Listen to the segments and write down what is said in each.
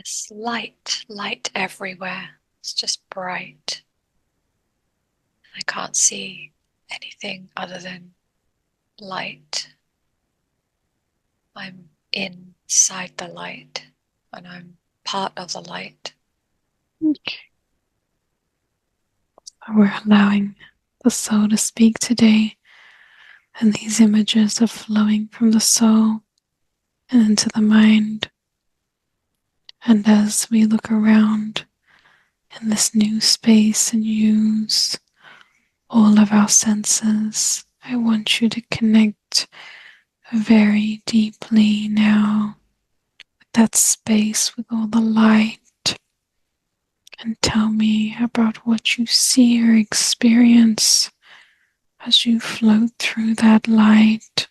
There's light everywhere. It's just bright. I can't see anything other than light. I'm inside the light and I'm part of the light. Okay. We're allowing the soul to speak today, and these images are flowing from the soul and into the mind. And as we look around in this new space and use all of our senses, I want you to connect very deeply now with that space with all the light, and tell me about what you see or experience as you float through that light.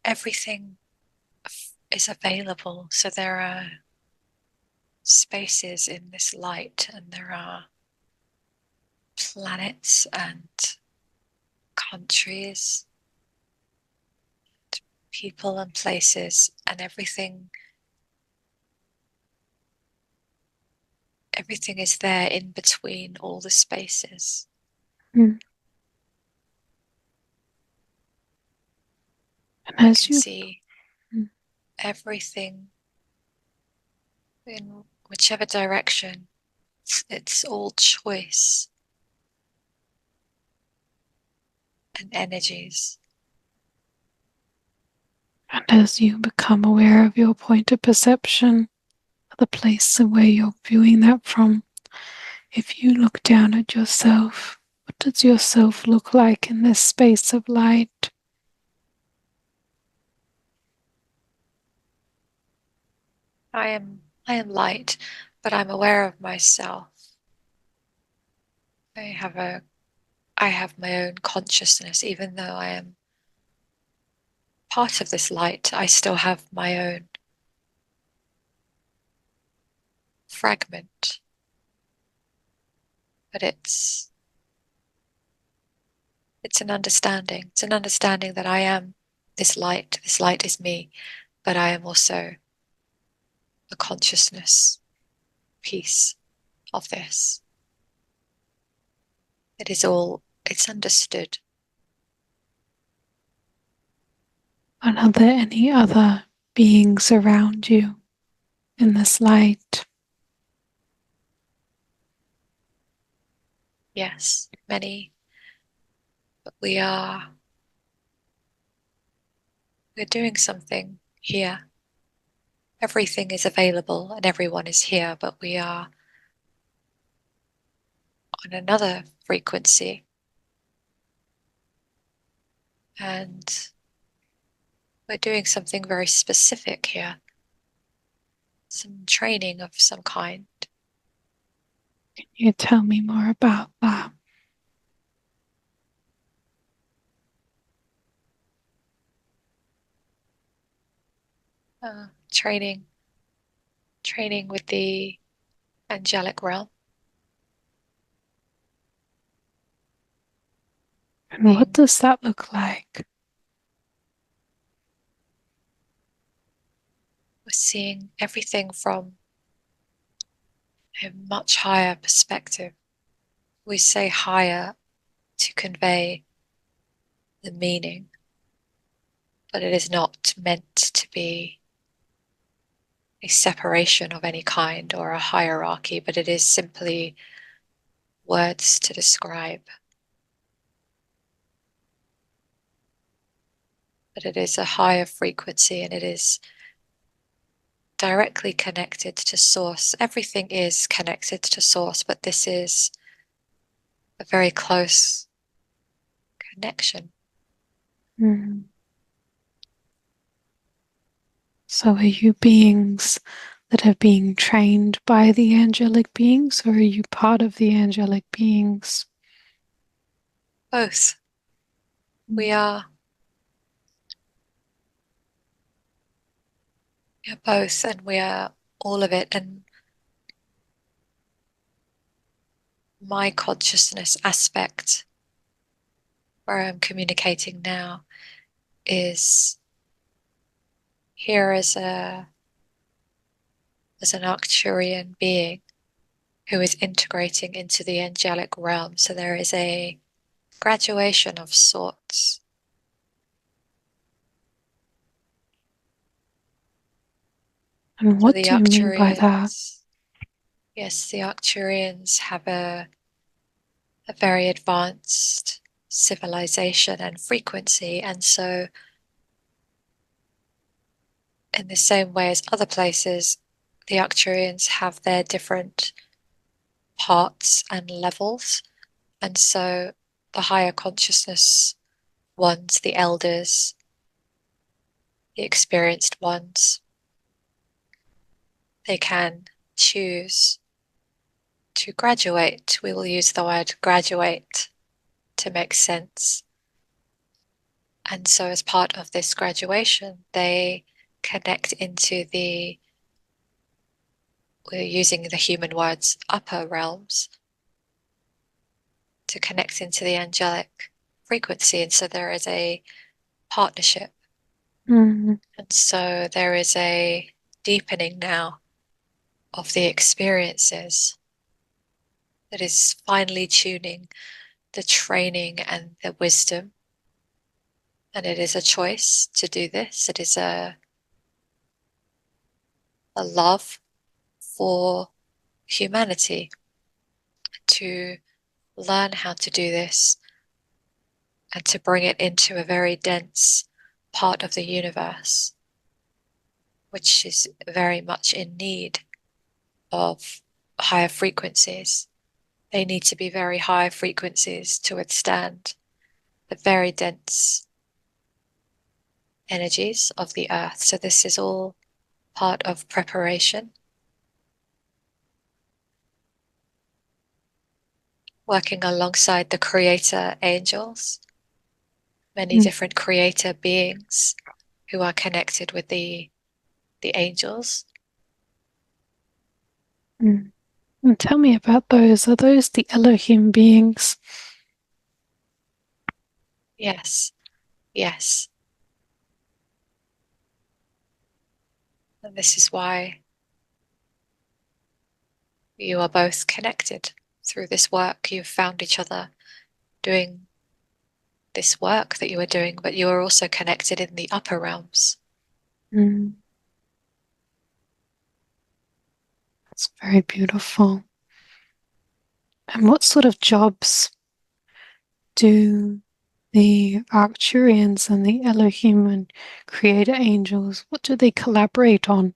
Everything is available. So there are spaces in this light, and there are planets and countries, people and places, and everything is there in between all the spaces. Mm. And I as can you see mm, everything in whichever direction. It's all choice and energies. and as you become aware of your point of perception, the place where you're viewing that from, if you look down at yourself, what does yourself look like in this space of light? I am light, but I'm aware of myself. I have a I have my own consciousness. Even though I am part of this light, I still have my own fragment. But it's an understanding. It's an understanding that I am this light. This light is me, but I am also a consciousness piece of this. It's understood. And are there any other beings around you in this light? Yes, many, but we're doing something here. Everything is available and everyone is here, but we are on another frequency. And we're doing something very specific here. Some training of some kind. Can you tell me more about that? Training with the angelic realm. And what Being, does that look like? we're seeing everything from a much higher perspective. We say higher to convey the meaning, but it is not meant to be a separation of any kind or a hierarchy, but it is simply words to describe. But it is a higher frequency and it is directly connected to source. Everything is connected to source, but this is a very close connection. Mm. So, are you beings that are being trained by the angelic beings, or are you part of the angelic beings? Both. Mm. We are, we are both, and we are all of it. And my consciousness aspect where I'm communicating now is here as an Arcturian being who is integrating into the angelic realm. So there is a graduation of sorts. And So what the do you mean by that? Arcturians, yes, the Arcturians have a very advanced civilization and frequency. And so, in the same way as other places, the Arcturians have their different parts and levels. And so, the higher consciousness ones, the elders, the experienced ones, they can choose to graduate. We will use the word graduate to make sense. And so, as part of this graduation, they connect into we're using the human words, upper realms, to connect into the angelic frequency. And so, there is a partnership. Mm, And so, there is a deepening now of the experiences that is finely tuning the training and the wisdom. And it is a choice to do this. It is a love for humanity to learn how to do this and to bring it into a very dense part of the universe, which is very much in need of higher frequencies. They need to be very high frequencies to withstand the very dense energies of the earth. So, this is all part of preparation, working alongside the creator angels, many mm, different creator beings who are connected with the angels. mm. And tell me about those. Are those the Elohim beings? Yes, yes. And this is why you are both connected through this work. You've found each other doing this work that you are doing, but you are also connected in the upper realms. Mm, that's very beautiful. And what sort of jobs do the Arcturians and the Elohim and creator angels, what do they collaborate on?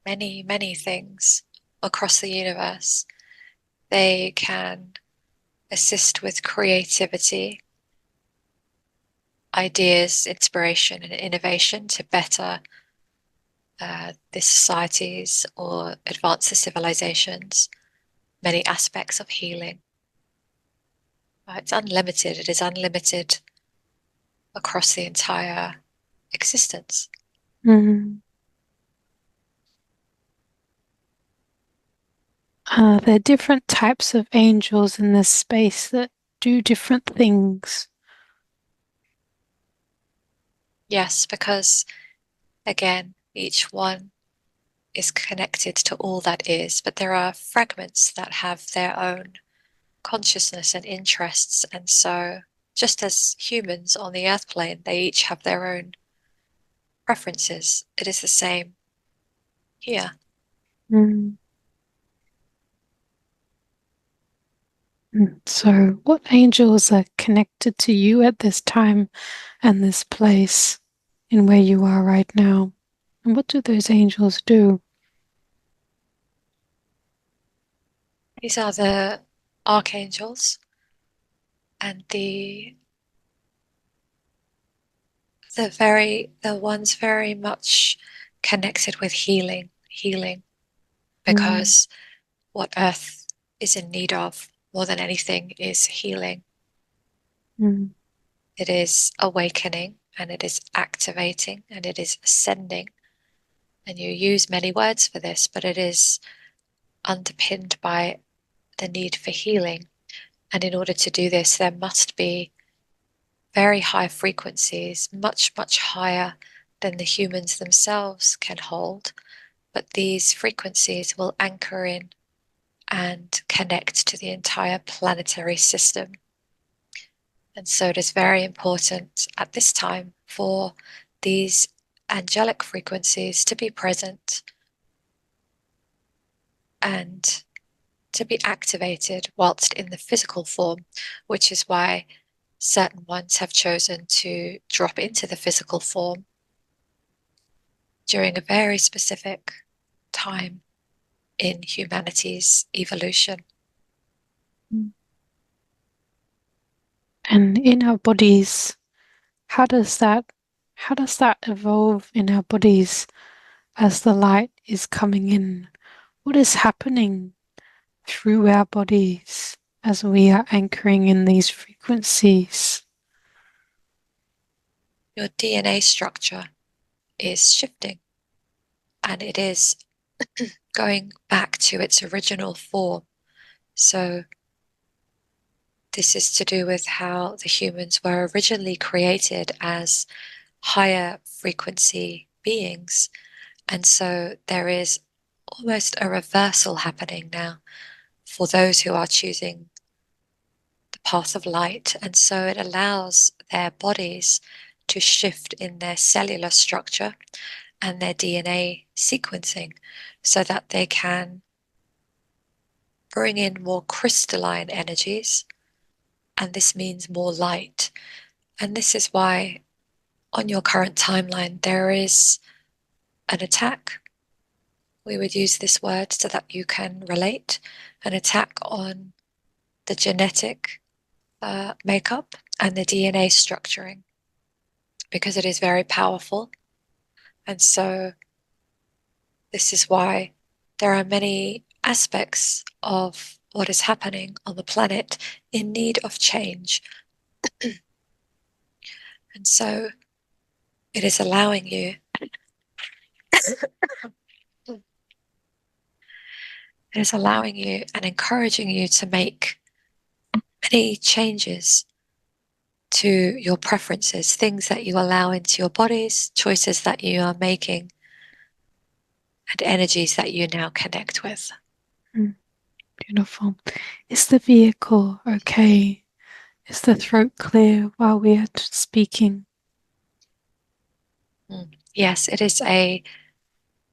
Many, many things across the universe. They can assist with creativity, ideas, inspiration, and innovation to better the societies or advance the civilizations, many aspects of healing. It's unlimited. It is unlimited across the entire existence. Mm. There are different types of angels in this space that do different things. Yes, because again, each one is connected to all that is, but there are fragments that have their own consciousness and interests. And so, just as humans on the earth plane, they each have their own preferences. It is the same here. Mm. So, what angels are connected to you at this time and this place in where you are right now? And what do those angels do? These are the archangels and the ones very much connected with healing, Mm, because what Earth is in need of more than anything is healing. mm, It is awakening and it is activating and it is ascending. And you use many words for this, but it is underpinned by the need for healing. And in order to do this, there must be very high frequencies, much, much higher than the humans themselves can hold. But these frequencies will anchor in and connect to the entire planetary system. And so it is very important at this time for these angelic frequencies to be present and to be activated whilst in the physical form, which is why certain ones have chosen to drop into the physical form during a very specific time in humanity's evolution. And in our bodies, how does that evolve in our bodies as the light is coming in? What is happening through our bodies as we are anchoring in these frequencies? Your DNA structure is shifting and it is going back to its original form. So this is to do with how the humans were originally created as higher frequency beings. And so there is almost a reversal happening now for those who are choosing the path of light. And so it allows their bodies to shift in their cellular structure and their DNA sequencing so that they can bring in more crystalline energies. And this means more light. And this is why on your current timeline there is an attack. We would use this word so that you can relate. An attack on the genetic makeup and the DNA structuring because it is very powerful. And so this is why there are many aspects of what is happening on the planet in need of change. And so it is allowing you, it is allowing you and encouraging you to make many changes to your preferences, things that you allow into your bodies, choices that you are making, and energies that you now connect with. Beautiful. Is the vehicle okay? Is the throat clear while we are speaking? Yes, it is a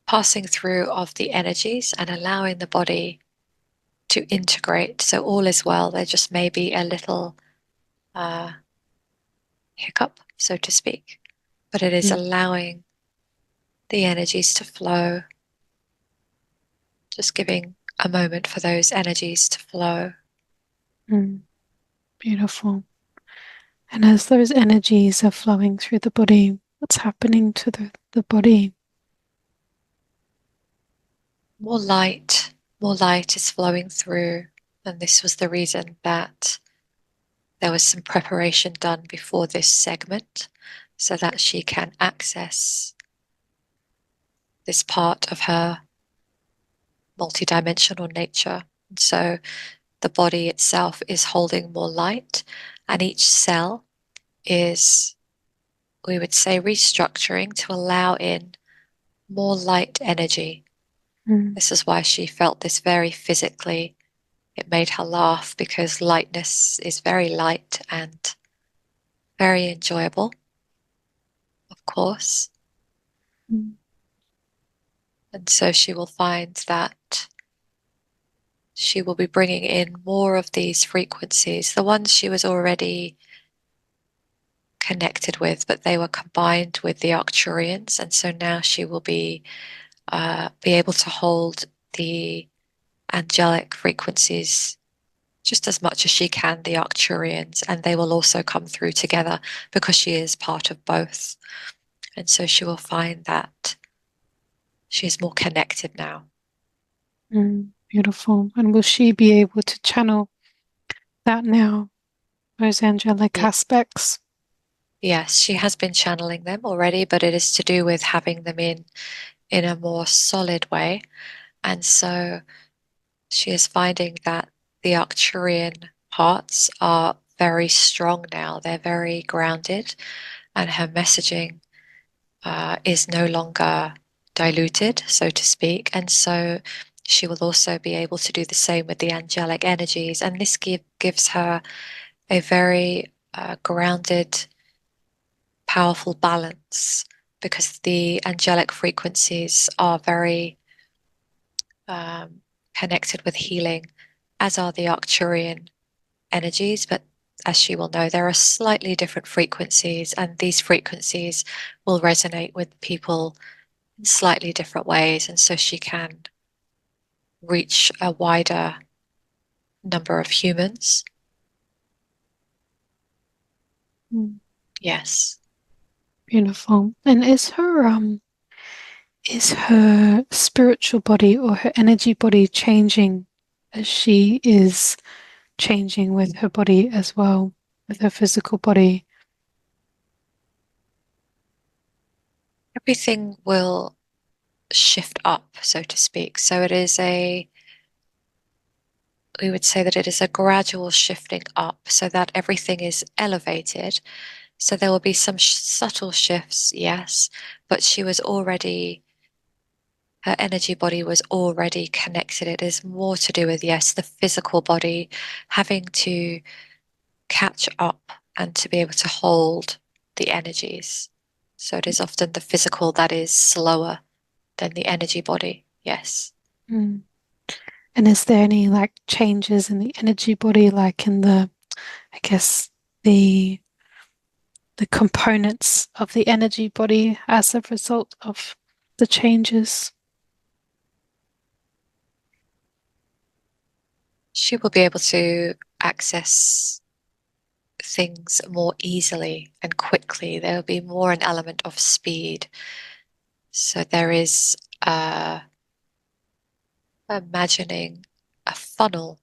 passing through of the energies and allowing the body to integrate. So all is well. There just may be a little hiccup, so to speak, but it is allowing the energies to flow, just giving a moment for those energies to flow. Beautiful. And as those energies are flowing through the body, what's happening to the body? More light is flowing through. And this was the reason that there was some preparation done before this segment so that she can access this part of her multidimensional nature. And so the body itself is holding more light, and each cell is, we would say, restructuring to allow in more light energy. This is why she felt this very physically. It made her laugh because lightness is very light and very enjoyable, of course. And so she will find that she will be bringing in more of these frequencies, the ones she was already connected with, but they were combined with the Arcturians. And so now she will be able to hold the angelic frequencies just as much as she can, the Arcturians, and they will also come through together because she is part of both. And so she will find that she is more connected now. Beautiful. And will she be able to channel that now, those angelic Yeah. aspects? Yes, she has been channeling them already, but it is to do with having them in a more solid way. And so She is finding that the Arcturian parts are very strong now. They're very grounded, and her messaging is no longer diluted, so to speak. And so she will also be able to do the same with the angelic energies. And this gives her a very grounded, powerful balance because the angelic frequencies are very um, connected with healing, as are the Arcturian energies. But as she will know, there are slightly different frequencies, and these frequencies will resonate with people in slightly different ways. And so she can reach a wider number of humans. Mm, Yes. beautiful. And is her spiritual body or her energy body changing as she is changing with her body as well, with her physical body? Everything will shift up, so to speak. So we would say that it is a gradual shifting up so that everything is elevated. So there will be some subtle shifts, yes, but her energy body was already connected. It is more to do with, yes, the physical body having to catch up and to be able to hold the energies. So it is often the physical that is slower than the energy body. Yes. Mm. And is there any like changes in the energy body, like in I guess, the the components of the energy body as a result of the changes? She will be able to access things more easily and quickly. There will be more an element of speed. So there is imagining a funnel.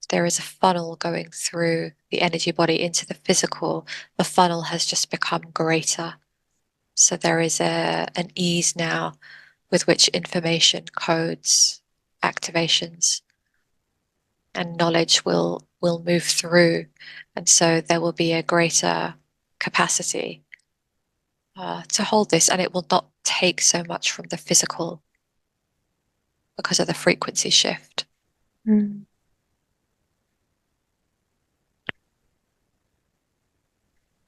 There is a funnel going through the energy body into the physical. The funnel has just become greater. So there is an ease now with which information codes, activations, and knowledge will move through. And so there will be a greater capacity to hold this, and it will not take so much from the physical because of the frequency shift. Mm.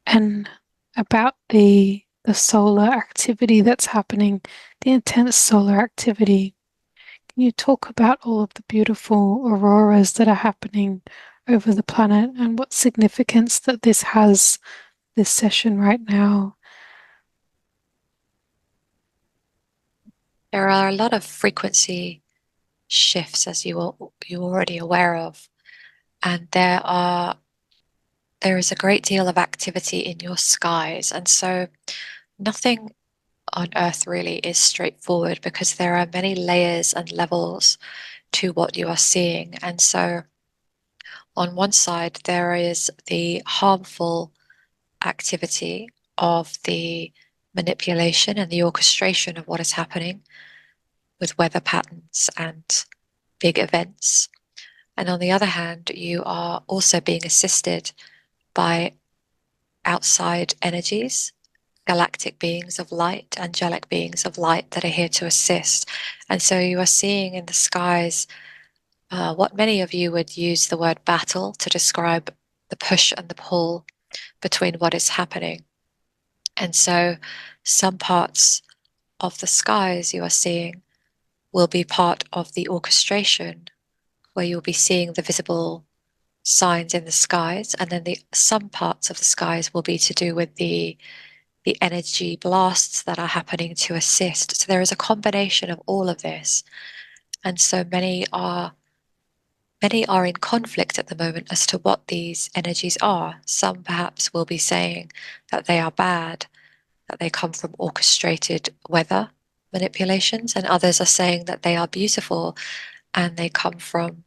And about the solar activity that's happening, the intense solar activity. Can you talk about all of the beautiful auroras that are happening over the planet and what significance that this has, this session right now? There are a lot of frequency shifts, as you're already aware of, and there is a great deal of activity in your skies, and so nothing on Earth really is straightforward because there are many layers and levels to what you are seeing. And so, on one side, there is the harmful activity of the manipulation and the orchestration of what is happening with weather patterns and big events. And on the other hand, you are also being assisted by outside energies, galactic beings of light, angelic beings of light that are here to assist. And so you are seeing in the skies what many of you would use the word battle to describe the push and the pull between what is happening. And so some parts of the skies you are seeing will be part of the orchestration, where you'll be seeing the visible signs in the skies, and then the some parts of the skies will be to do with the energy blasts that are happening to assist. So there is a combination of all of this, and so many are in conflict at the moment as to what these energies are. Some perhaps will be saying that they are bad, that they come from orchestrated weather manipulations, and others are saying that they are beautiful and they come from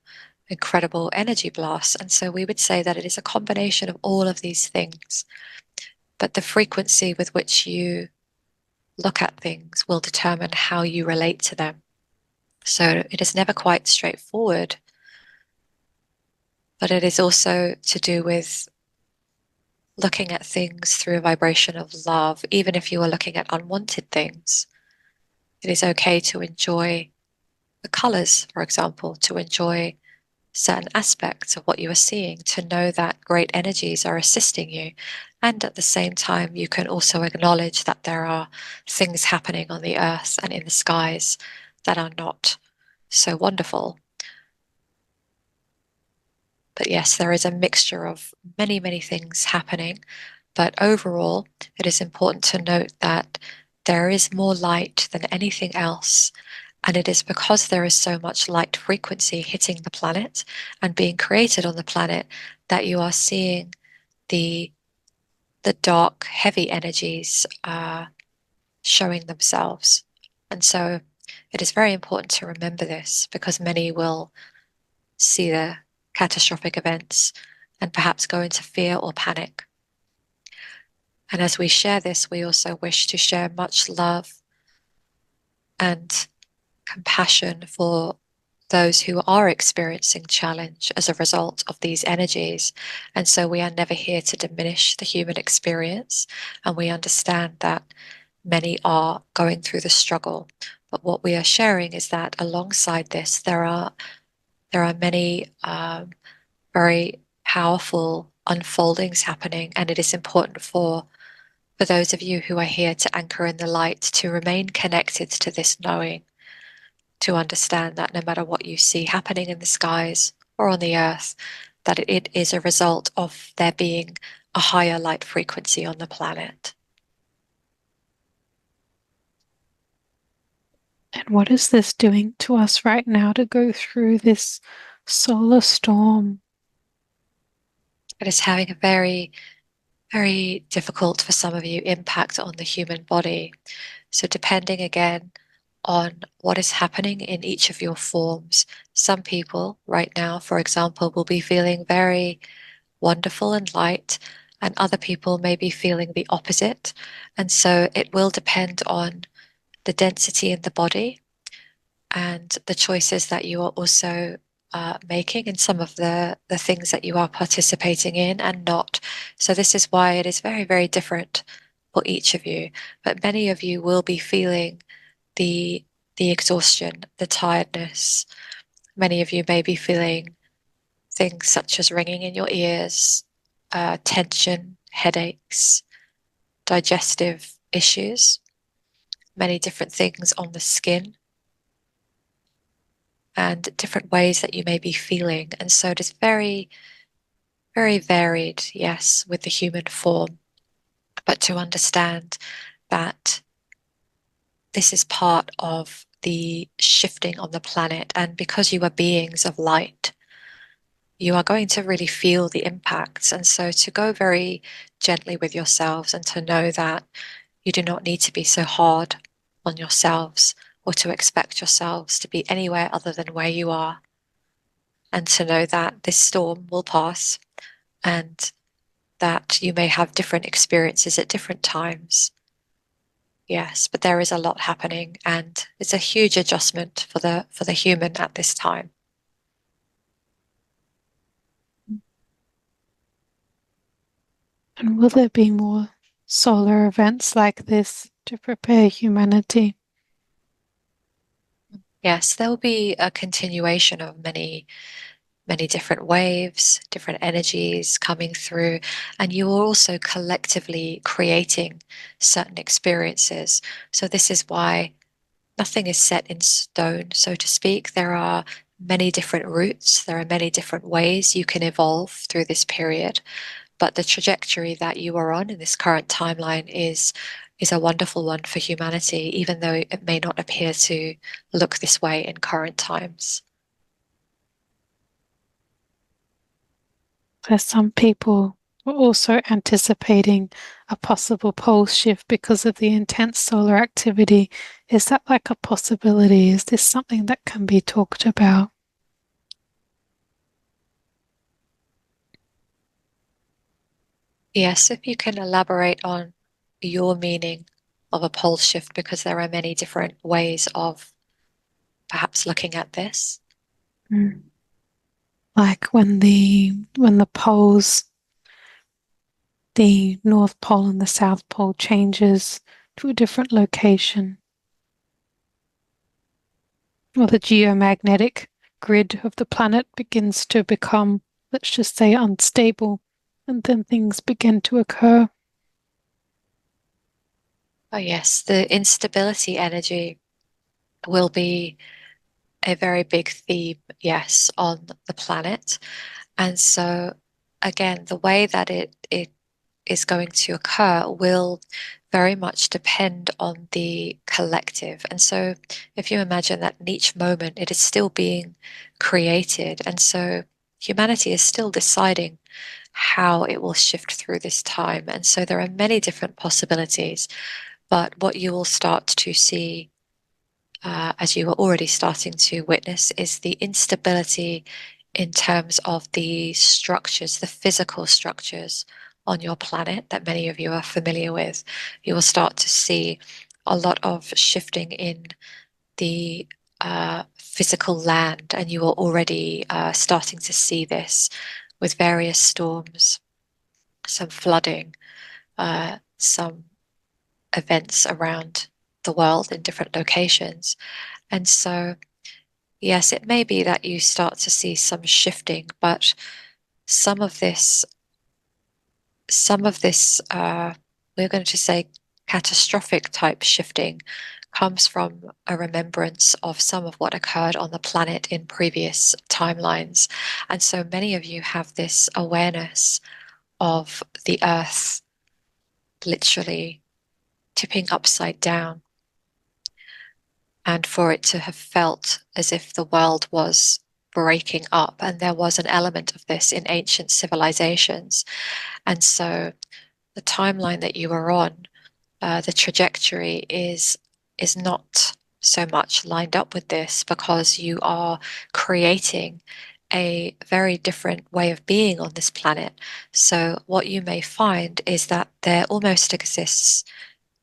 incredible energy blasts. And so we would say that it is a combination of all of these things. But the frequency with which you look at things will determine how you relate to them. So it is never quite straightforward, but it is also to do with looking at things through a vibration of love, even if you are looking at unwanted things. It is okay to enjoy the colors, for example, to enjoy certain aspects of what you are seeing, to know that great energies are assisting you. And at the same time, you can also acknowledge that there are things happening on the earth and in the skies that are not so wonderful. But yes, there is a mixture of many, many things happening. But overall, it is important to note that there is more light than anything else. And it is because there is so much light frequency hitting the planet and being created on the planet that you are seeing the the dark, heavy energies showing themselves. And so it is very important to remember this because many will see the catastrophic events and perhaps go into fear or panic. And as we share this, we also wish to share much love and compassion for those who are experiencing challenge as a result of these energies. And so we are never here to diminish the human experience. And we understand that many are going through the struggle. But what we are sharing is that alongside this, there are many very powerful unfoldings happening, and it is important for those of you who are here to anchor in the light to remain connected to this knowing, to understand that no matter what you see happening in the skies or on the earth, that it is a result of there being a higher light frequency on the planet. And what is this doing to us right now to go through this solar storm? It is having a very, very difficult for some of you impact on the human body. So, depending again on what is happening in each of your forms, some people right now, for example, will be feeling very wonderful and light, and other people may be feeling the opposite. And so, it will depend on the density in the body and the choices that you are also making and some of the things that you are participating in and not. So this is why it is very, very different for each of you. But many of you will be feeling the the exhaustion, the tiredness. Many of you may be feeling things such as ringing in your ears, tension, headaches, digestive issues, many different things on the skin and different ways that you may be feeling. And so it is very, very varied, yes, with the human form. But to understand that this is part of the shifting on the planet, and because you are beings of light, you are going to really feel the impacts. And so to go very gently with yourselves and to know that you do not need to be so hard on yourselves or to expect yourselves to be anywhere other than where you are, and to know that this storm will pass and that you may have different experiences at different times. Yes, but there is a lot happening and it's a huge adjustment for the human at this time. And will there be more solar events like this to prepare humanity? Yes, there will be a continuation of many different waves, different energies coming through, and you are also collectively creating certain experiences. So this is why nothing is set in stone, so to speak. There are many different routes, there are many different ways you can evolve through this period, but the trajectory that you are on in this current timeline is a wonderful one for humanity, even though it may not appear to look this way in current times. There's some people were also anticipating a possible pole shift because of the intense solar activity. Is that like a possibility? Is this something that can be talked about? Yes, if you can elaborate on your meaning of a pole shift, because there are many different ways of perhaps looking at this? Mm. Like when the poles, the North Pole and the South Pole changes to a different location, or the geomagnetic grid of the planet begins to become, let's just say, unstable, and then things begin to occur. Oh, yes, the instability energy will be a very big theme, yes, on the planet. And so, again, the way that it is going to occur will very much depend on the collective. And so, if you imagine that in each moment it is still being created, and so humanity is still deciding how it will shift through this time. And so, there are many different possibilities, but what you will start to see. As you are already starting to witness, is the instability in terms of the structures, the physical structures on your planet that many of you are familiar with. You will start to see a lot of shifting in the physical land, and you are already starting to see this with various storms, some flooding, some events around the world in different locations. And so, yes, it may be that you start to see some shifting, but some of this, we're going to say catastrophic type shifting comes from a remembrance of some of what occurred on the planet in previous timelines. And so many of you have this awareness of the Earth literally tipping upside down, and for it to have felt as if the world was breaking up. And there was an element of this in ancient civilizations. And so the timeline that you are on, the trajectory is not so much lined up with this, because you are creating a very different way of being on this planet. So what you may find is that there almost exists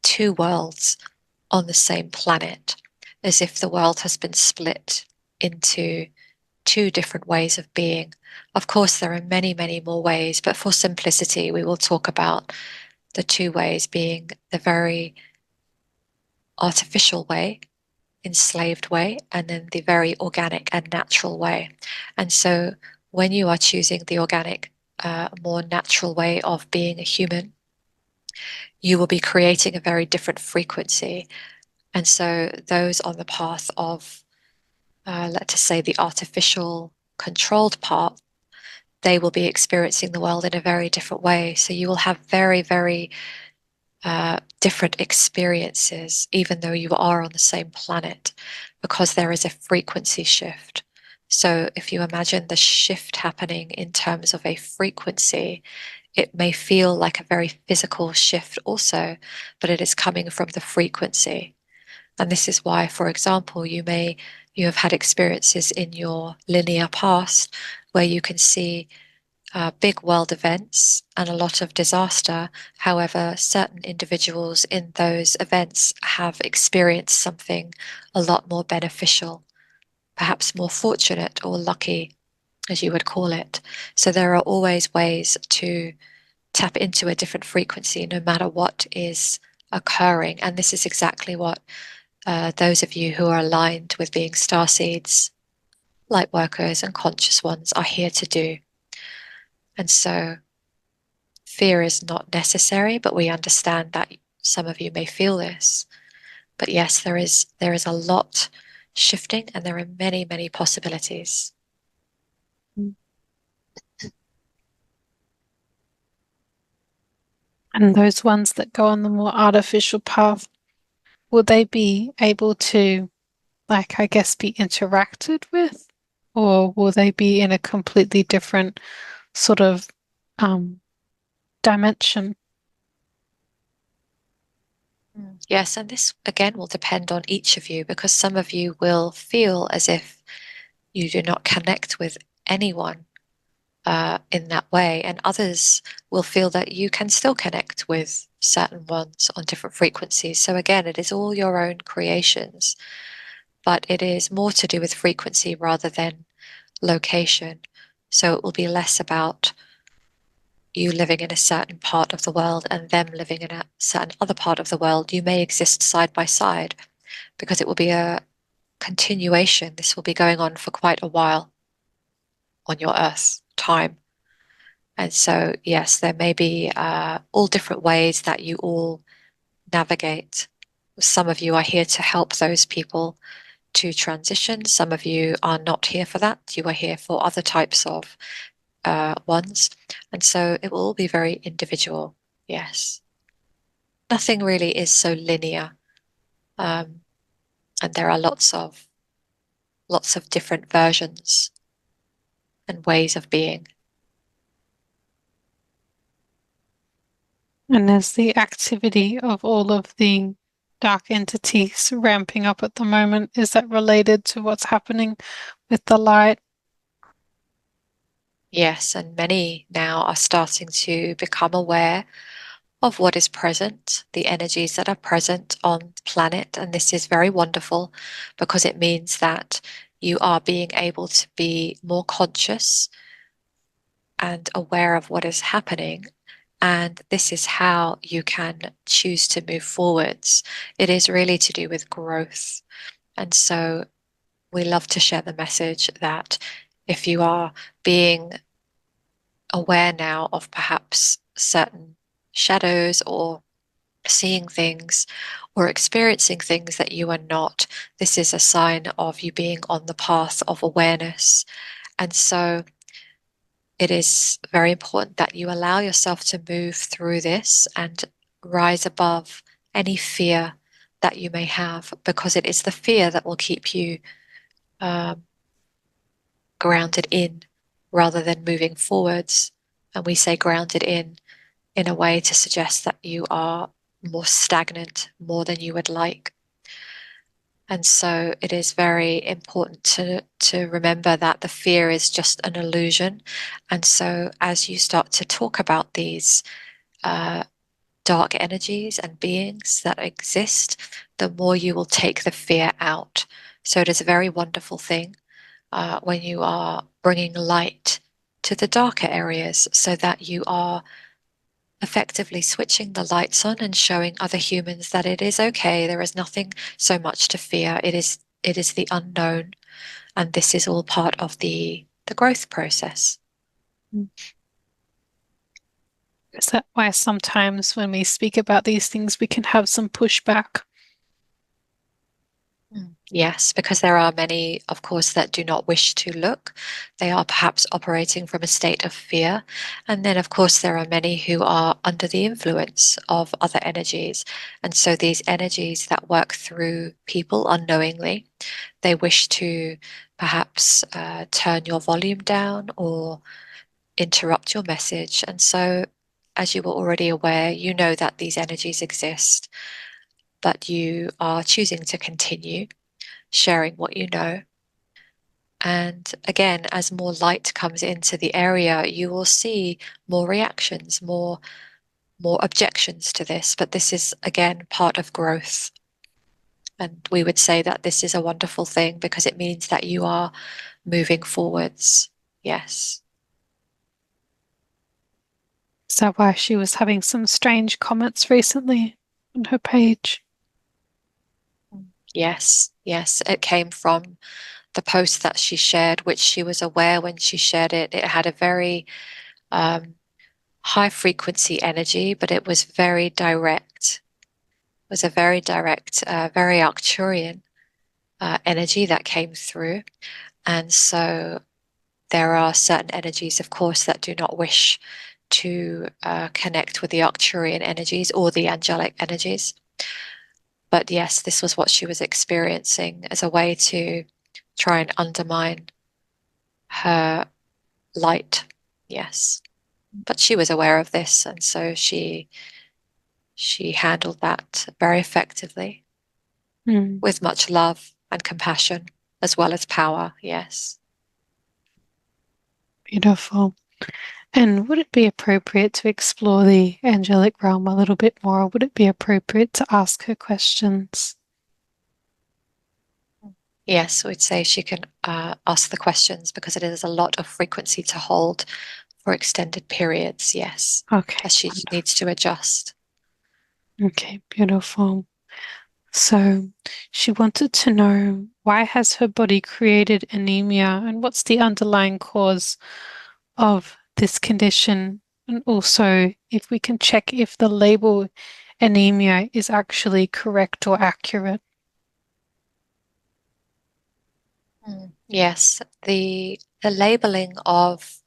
two worlds on the same planet, as if the world has been split into two different ways of being. Of course, there are many, many more ways, but for simplicity, we will talk about the two ways being the very artificial way, enslaved way, and then the very organic and natural way. And so when you are choosing the organic, more natural way of being a human, you will be creating a very different frequency. And so those on the path of, let's just say, the artificial controlled part, they will be experiencing the world in a very different way. So you will have very, very different experiences, even though you are on the same planet, because there is a frequency shift. So if you imagine the shift happening in terms of a frequency, it may feel like a very physical shift also, but it is coming from the frequency. And this is why, for example, you have had experiences in your linear past where you can see big world events and a lot of disaster. However, certain individuals in those events have experienced something a lot more beneficial, perhaps more fortunate or lucky, as you would call it. So there are always ways to tap into a different frequency no matter what is occurring. And this is exactly what those of you who are aligned with being star seeds, light workers, and conscious ones are here to do. And so fear is not necessary, but we understand that some of you may feel this. But yes, there is a lot shifting, and there are many, many possibilities. And those ones that go on the more artificial path, will they be able to, like, I guess, be interacted with? Or will they be in a completely different sort of um, dimension? Yes, and this again will depend on each of you, because some of you will feel as if you do not connect with anyone in that way, and others will feel that you can still connect with certain ones on different frequencies. So again, it is all your own creations. but it is more to do with frequency rather than location. So it will be less about you living in a certain part of the world and them living in a certain other part of the world. You may exist side by side because it will be a continuation. This will be going on for quite a while on your Earth time. And so, yes, there may be all different ways that you all navigate. Some of you are here to help those people to transition. Some of you are not here for that. You are here for other types of ones. And so it will all be very individual. Yes. Nothing really is so linear. Um, and there are lots of different versions and ways of being. And is the activity of all of the dark entities ramping up at the moment, is that related to what's happening with the light? Yes, and many now are starting to become aware of what is present, the energies that are present on the planet. And this is very wonderful because it means that you are being able to be more conscious and aware of what is happening. And this is how you can choose to move forwards. It is really to do with growth. And so we love to share the message that if you are being aware now of perhaps certain shadows or seeing things or experiencing things that you are not, this is a sign of you being on the path of awareness. And so it is very important that you allow yourself to move through this and rise above any fear that you may have, because it is the fear that will keep you um, grounded in rather than moving forwards. And we say grounded in a way to suggest that you are more stagnant, more than you would like. And so it is very important to remember that the fear is just an illusion. And so as you start to talk about these dark energies and beings that exist, the more you will take the fear out. So it is a very wonderful thing when you are bringing light to the darker areas so that you are effectively switching the lights on and showing other humans that it is okay. There is nothing so much to fear. It is the unknown, and this is all part of the growth process. Is that why sometimes when we speak about these things, we can have some pushback? Yes, because there are many, of course, that do not wish to look. They are perhaps operating from a state of fear. And then, of course, there are many who are under the influence of other energies. And so these energies that work through people unknowingly, they wish to perhaps turn your volume down or interrupt your message. And so, as you were already aware, you know that these energies exist, but you are choosing to continue sharing what you know. And again, as more light comes into the area, you will see more reactions, more objections to this. But this is again part of growth. And we would say that this is a wonderful thing because it means that you are moving forwards. Yes. Is that why she was having some strange comments recently on her page? Yes. Yes. It came from the post that she shared, which she was aware when she shared it. It had a very um, high frequency energy, but it was very direct. It was a very direct, very Arcturian energy that came through. And so there are certain energies, of course, that do not wish to connect with the Arcturian energies or the angelic energies. But yes, this was what she was experiencing as a way to try and undermine her light. Yes. But she was aware of this, and so she handled that very effectively Mm, with much love and compassion as well as power. Yes. beautiful. And would it be appropriate to explore the angelic realm a little bit more, or would it be appropriate to ask her questions? Yes, we'd say she can ask the questions because it is a lot of frequency to hold for extended periods. Yes, Okay, as she wonderful. needs to adjust. Okay, beautiful. So she wanted to know, why has her body created anemia and what's the underlying cause of this condition? And also, if we can check if the label anemia is actually correct or accurate. Yes, the labeling of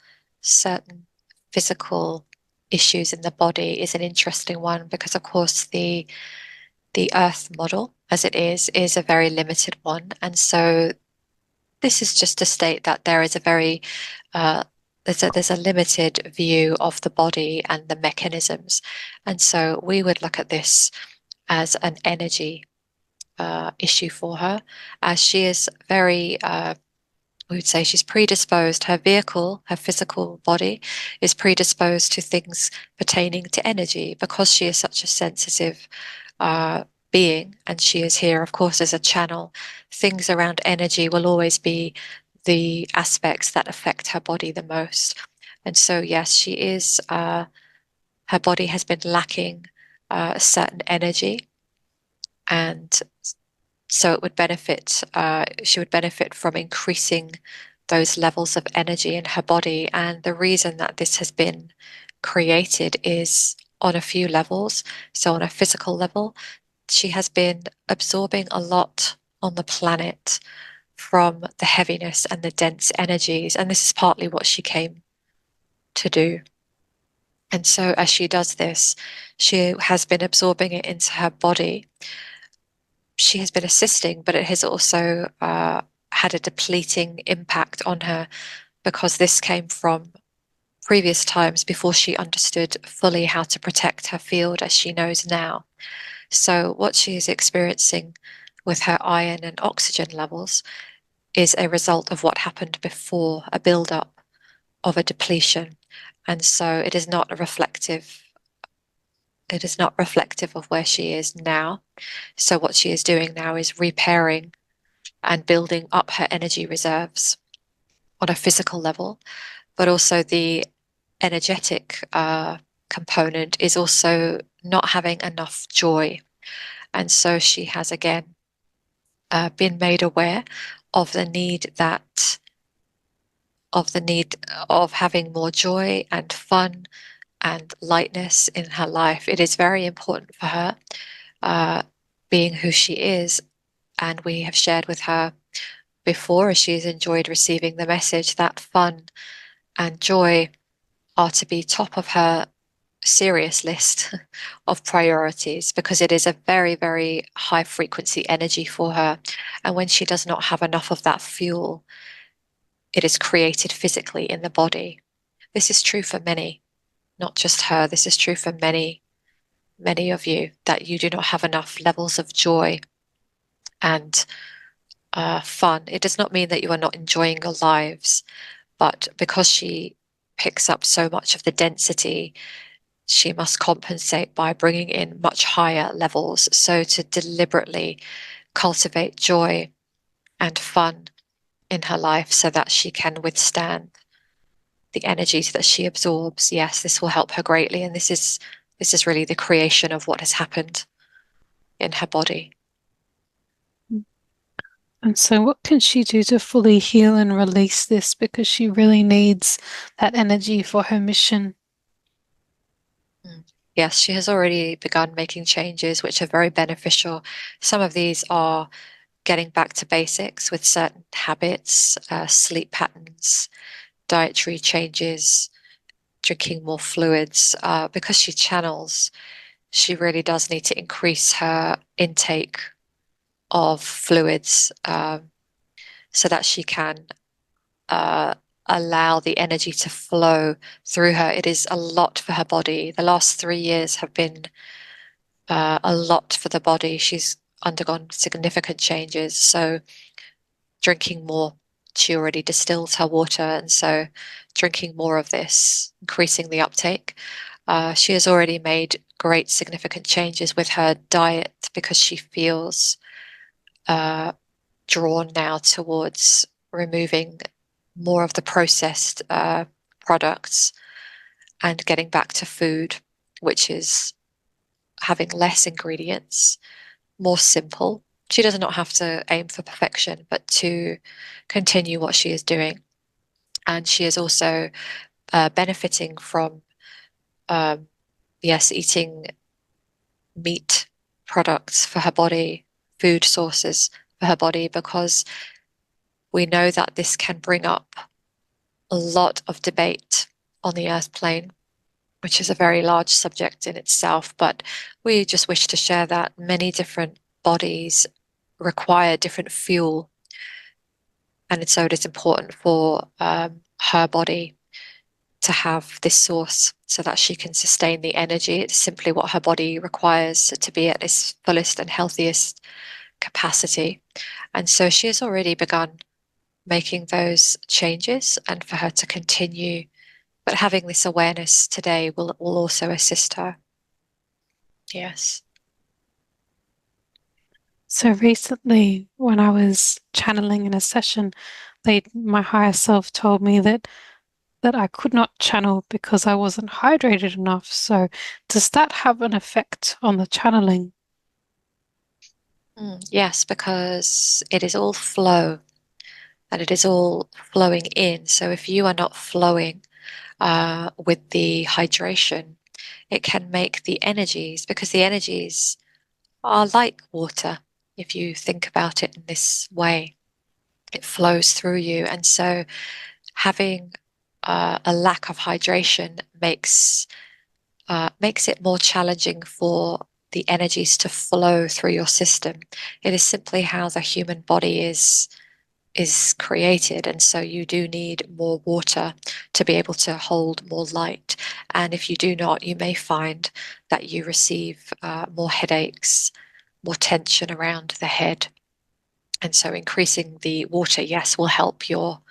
certain physical issues in the body is an interesting one because, of course, the Earth model, as it is a very limited one, and so this is just to state that there is a very there's a limited view of the body and the mechanisms, and so we would look at this as an energy issue for her, as she is very we would say she's predisposed, her vehicle, her physical body is predisposed to things pertaining to energy because she is such a sensitive being and she is here, of course, as a channel. Things around energy will always be the aspects that affect her body the most. And so, yes, she is, her body has been lacking a certain energy. And so it would benefit, she would benefit from increasing those levels of energy in her body. And the reason that this has been created is on a few levels. So, on a physical level, she has been absorbing a lot on the planet from the heaviness and the dense energies. And this is partly what she came to do. And so, as she does this, she has been absorbing it into her body. She has been assisting, but it has also had a depleting impact on her because this came from previous times before she understood fully how to protect her field as she knows now. So, what she is experiencing with her iron and oxygen levels is a result of what happened before a build-up of a depletion. And so it is not reflective of where she is now. So what she is doing now is repairing and building up her energy reserves on a physical level, but also the energetic component is also not having enough joy. And so she has again been made aware of the need that of the need of having more joy and fun and lightness in her life. It is very important for her, uh, being who she is. And we have shared with her before, as she's enjoyed receiving the message, that fun and joy are to be top of her serious list of priorities because it is a very, very high frequency energy for her. And when she does not have enough of that fuel, it is created physically in the body. This is true for many, not just her. This is true for many, many of you, that you do not have enough levels of joy and fun. It does not mean that you are not enjoying your lives, but because she picks up so much of the density, she must compensate by bringing in much higher levels. So to deliberately cultivate joy and fun in her life so that she can withstand the energies that she absorbs, yes, this will help her greatly. And this is really the creation of what has happened in her body. And so, what can she do to fully heal and release this? Because she really needs that energy for her mission. Mm. Yes, she has already begun making changes which are very beneficial. Some of these are getting back to basics with certain habits, sleep patterns, dietary changes, drinking more fluids. Because she channels, she really does need to increase her intake of fluids so that she can uh, allow the energy to flow through her. It is a lot for her body. The last 3 years have been a lot for the body. She's undergone significant changes. So, drinking more, she already distills her water. And so, drinking more of this, increasing the uptake. She has already made great significant changes with her diet because she feels uh, drawn now towards removing more of the processed products and getting back to food, which is having less ingredients, more simple. She does not have to aim for perfection, but to continue what she is doing. And she is also benefiting from, um, yes, eating meat products for her body, food sources for her body, because we know that this can bring up a lot of debate on the earth plane, which is a very large subject in itself. But we just wish to share that many different bodies require different fuel. And so it is important for her body to have this source so that she can sustain the energy. It's simply what her body requires to be at its fullest and healthiest capacity. And so she has already begun making those changes, and for her to continue. But having this awareness today will also assist her. Yes. So recently, when I was channeling in a session, my higher self told me that I could not channel because I wasn't hydrated enough. So does that have an effect on the channeling? Yes, because it is all flow and it is all flowing in. So if you are not flowing with the hydration, it can make the energies, because the energies are like water. If you think about it in this way, it flows through you. And so having a lack of hydration makes it more challenging for the energies to flow through your system. It is simply how the human body is created, and so you do need more water to be able to hold more light. And if you do not, you may find that you receive more headaches, more tension around the head. And so increasing the water, yes, will help your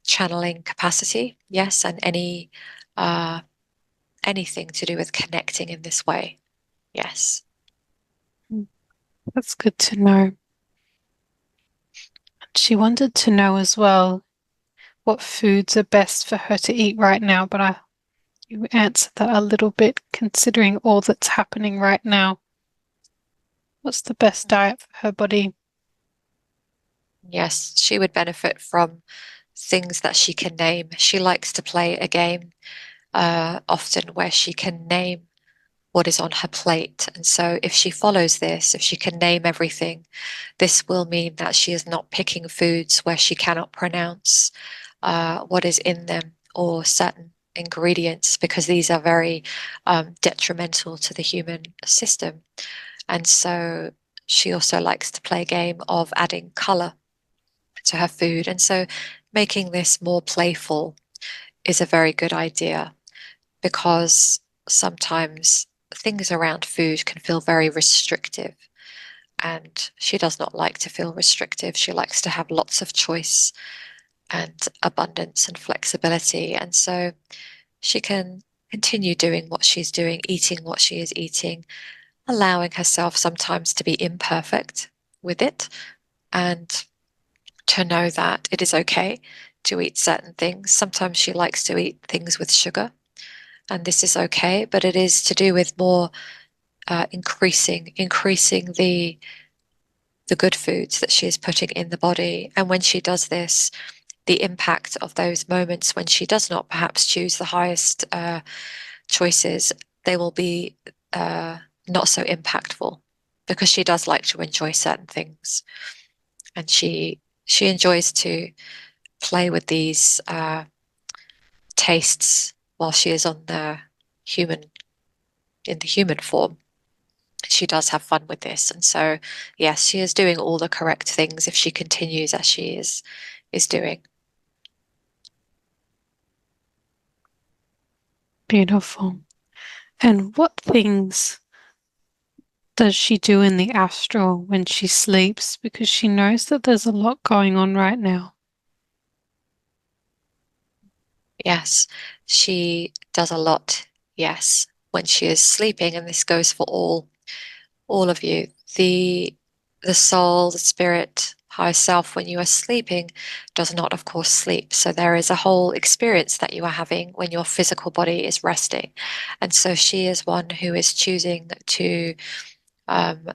channeling capacity, yes, and uh, anything to do with connecting in this way. Yes. Mm, that's good to know. She wanted to know as well what foods are best for her to eat right now, but you answered that a little bit considering all that's happening right now. What's the best diet for her body? Yes, she would benefit from things that she can name. She likes to play a game often where she can name what is on her plate. And so if she follows this, if she can name everything, this will mean that she is not picking foods where she cannot pronounce what is in them or certain ingredients, because these are very detrimental to the human system. And so she also likes to play a game of adding color to her food. And so making this more playful is a very good idea, because sometimes things around food can feel very restrictive. And she does not like to feel restrictive. She likes to have lots of choice and abundance and flexibility. And so she can continue doing what she's doing, eating what she is eating, allowing herself sometimes to be imperfect with it, and to know that it is okay to eat certain things. Sometimes she likes to eat things with sugar, and this is okay, but it is to do with more increasing the good foods that she is putting in the body. And when she does this, the impact of those moments when she does not perhaps choose the highest choices, they will be not so impactful, because she does like to enjoy certain things, and she enjoys to play with these tastes while she is on the human in the human form. She does have fun with this, and so yes, she is doing all the correct things if she continues as she is doing. Beautiful. And what things does she do in the astral when she sleeps? Because she knows that there's a lot going on right now. Yes, she does a lot. Yes, when she is sleeping, and this goes for all of you. The soul, the spirit, higher self, when you are sleeping, does not, of course, sleep. So there is a whole experience that you are having when your physical body is resting. And so she is one who is choosing to um,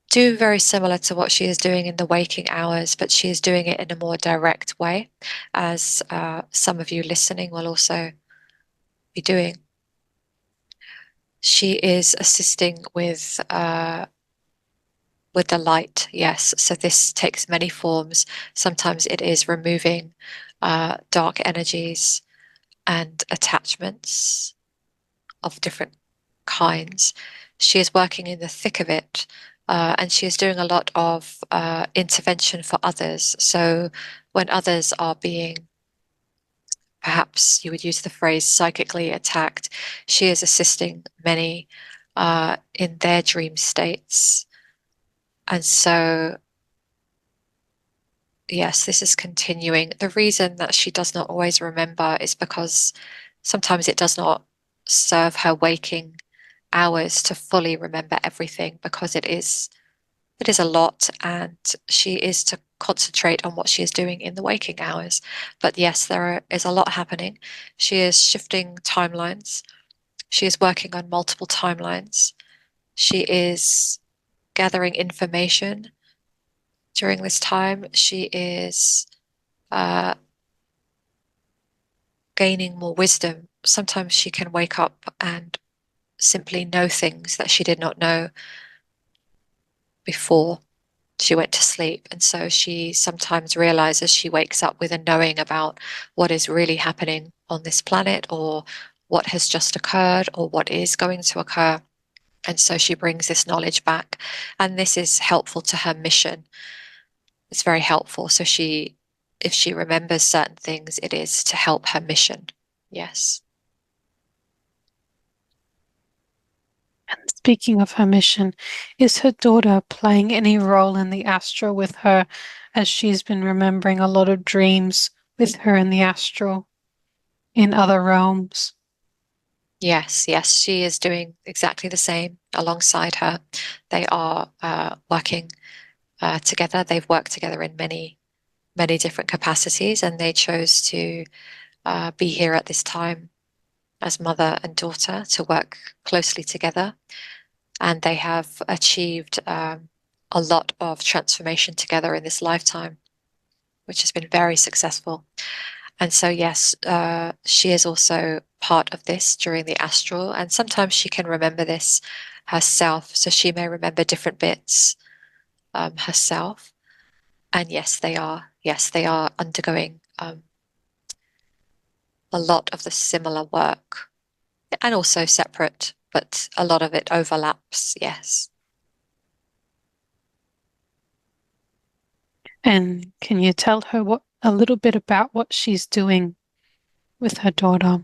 do very similar to what she is doing in the waking hours, but she is doing it in a more direct way, as some of you listening will also be doing. She is assisting with the light, yes. So this takes many forms. Sometimes it is removing dark energies and attachments of different kinds. She is working in the thick of it, and she is doing a lot of intervention for others. So when others are being, perhaps you would use the phrase, psychically attacked, she is assisting many in their dream states. And so, yes, this is continuing. The reason that she does not always remember is because sometimes it does not serve her waking hours to fully remember everything, because it is a lot, and she is to concentrate on what she is doing in the waking hours. But yes, is a lot happening. She is shifting timelines. She is working on multiple timelines. She is gathering information during this time. She is uh, gaining more wisdom. Sometimes she can wake up and simply know things that she did not know before she went to sleep. And so she sometimes realizes she wakes up with a knowing about what is really happening on this planet, or what has just occurred, or what is going to occur. And so she brings this knowledge back. And this is helpful to her mission. It's very helpful. So if she remembers certain things, it is to help her mission. Yes. And speaking of her mission, is her daughter playing any role in the astral with her, as she's been remembering a lot of dreams with her in the astral, in other realms? Yes, yes, she is doing exactly the same alongside her. They are working together. They've worked together in many, many different capacities, and they chose to be here at this time as mother and daughter to work closely together. And they have achieved a lot of transformation together in this lifetime, which has been very successful. And so, yes, she is also part of this during the astral, and sometimes she can remember this herself. So she may remember different bits herself. And yes, they are. Yes, they are undergoing a lot of the similar work, and also separate, but a lot of it overlaps. Yes. And can you tell her a little bit about what she's doing with her daughter?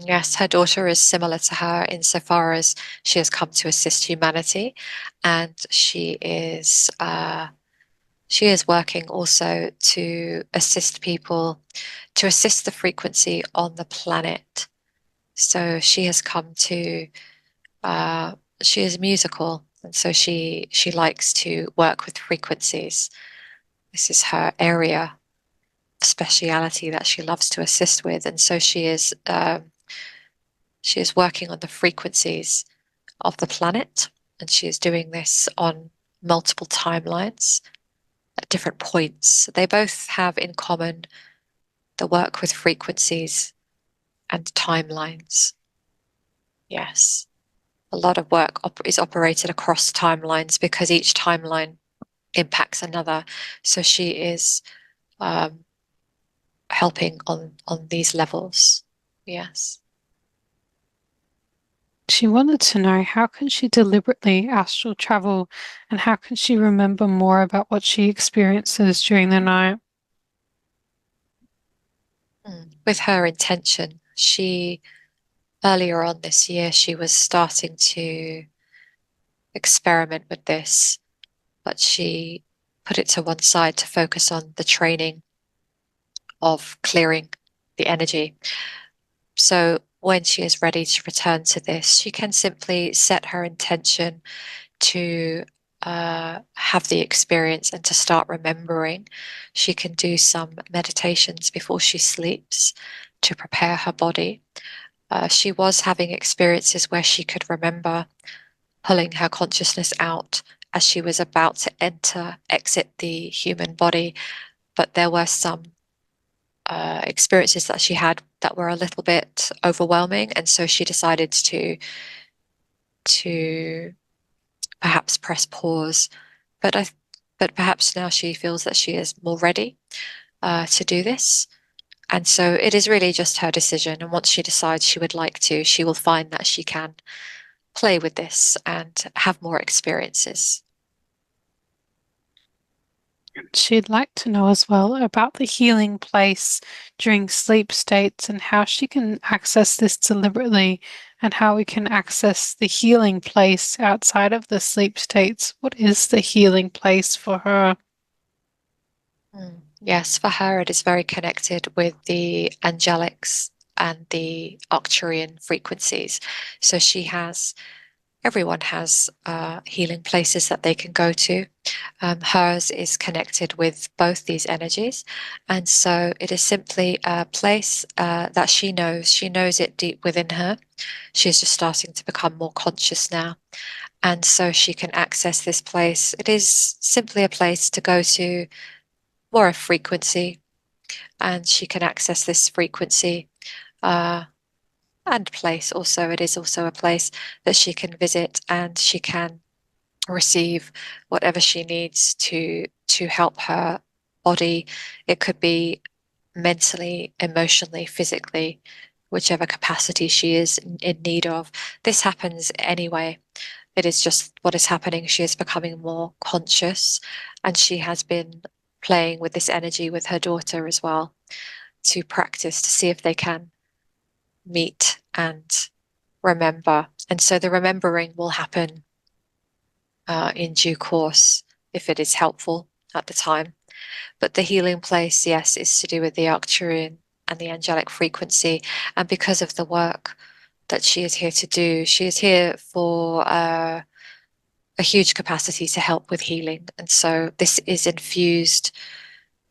Yes, her daughter is similar to her insofar as she has come to assist humanity, and she is working also to assist people, to assist the frequency on the planet. So she has come to she is musical, and so she likes to work with frequencies. This is her area of speciality that she loves to assist with, and so she is working on the frequencies of the planet, and she is doing this on multiple timelines at different points. They both have in common the work with frequencies and timelines. Yes. A lot of work is operated across timelines because each timeline impacts another. So she is um, helping on these levels. Yes. She wanted to know, how can she deliberately astral travel, and how can she remember more about what she experiences during the night? With her intention, she earlier on this year, she was starting to experiment with this, but she put it to one side to focus on the training of clearing the energy. So when she is ready to return to this, she can simply set her intention to have the experience and to start remembering, she can do some meditations before she sleeps to prepare her body. She was having experiences where she could remember pulling her consciousness out as she was about to exit the human body, but there were some experiences that she had that were a little bit overwhelming, and so she decided to perhaps press pause. But I but perhaps now she feels that she is more ready to do this. And so it is really just her decision. And once she decides she would like to, she will find that she can play with this and have more experiences. She'd like to know as well about the healing place during sleep states and how she can access this deliberately and how we can access the healing place outside of the sleep states. What is the healing place for her? Yes, for her, it is very connected with the angelics and the Arcturian frequencies. So everyone has healing places that they can go to. Hers is connected with both these energies. And so it is simply a place that she knows. She knows it deep within her. She's just starting to become more conscious now. And so she can access this place. It is simply a place to go to, more a frequency, and she can access this frequency uh, and place also. It is also a place that she can visit and she can receive whatever she needs to help her body. It could be mentally, emotionally, physically, whichever capacity she is in need of. This happens anyway. It is just what is happening. She is becoming more conscious, and she has been playing with this energy with her daughter as well to practice to see if they can meet and remember. And so the remembering will happen in due course if it is helpful at the time. But the healing place, yes, is to do with the Arcturian and the angelic frequency. And because of the work that she is here to do, she is here for a huge capacity to help with healing. And so this is infused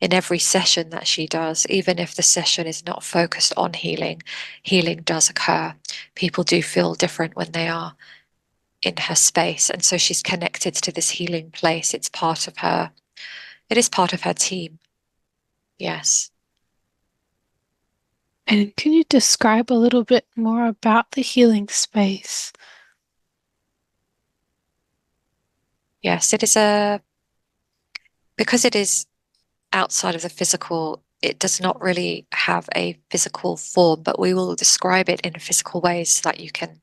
in every session that she does, even if the session is not focused on healing, healing does occur. People do feel different when they are in her space. And so she's connected to this healing place. It's part of her, it is part of her team. Yes. And can you describe a little bit more about the healing space? Yes, because it is outside of the physical, it does not really have a physical form, but we will describe it in physical ways so that you can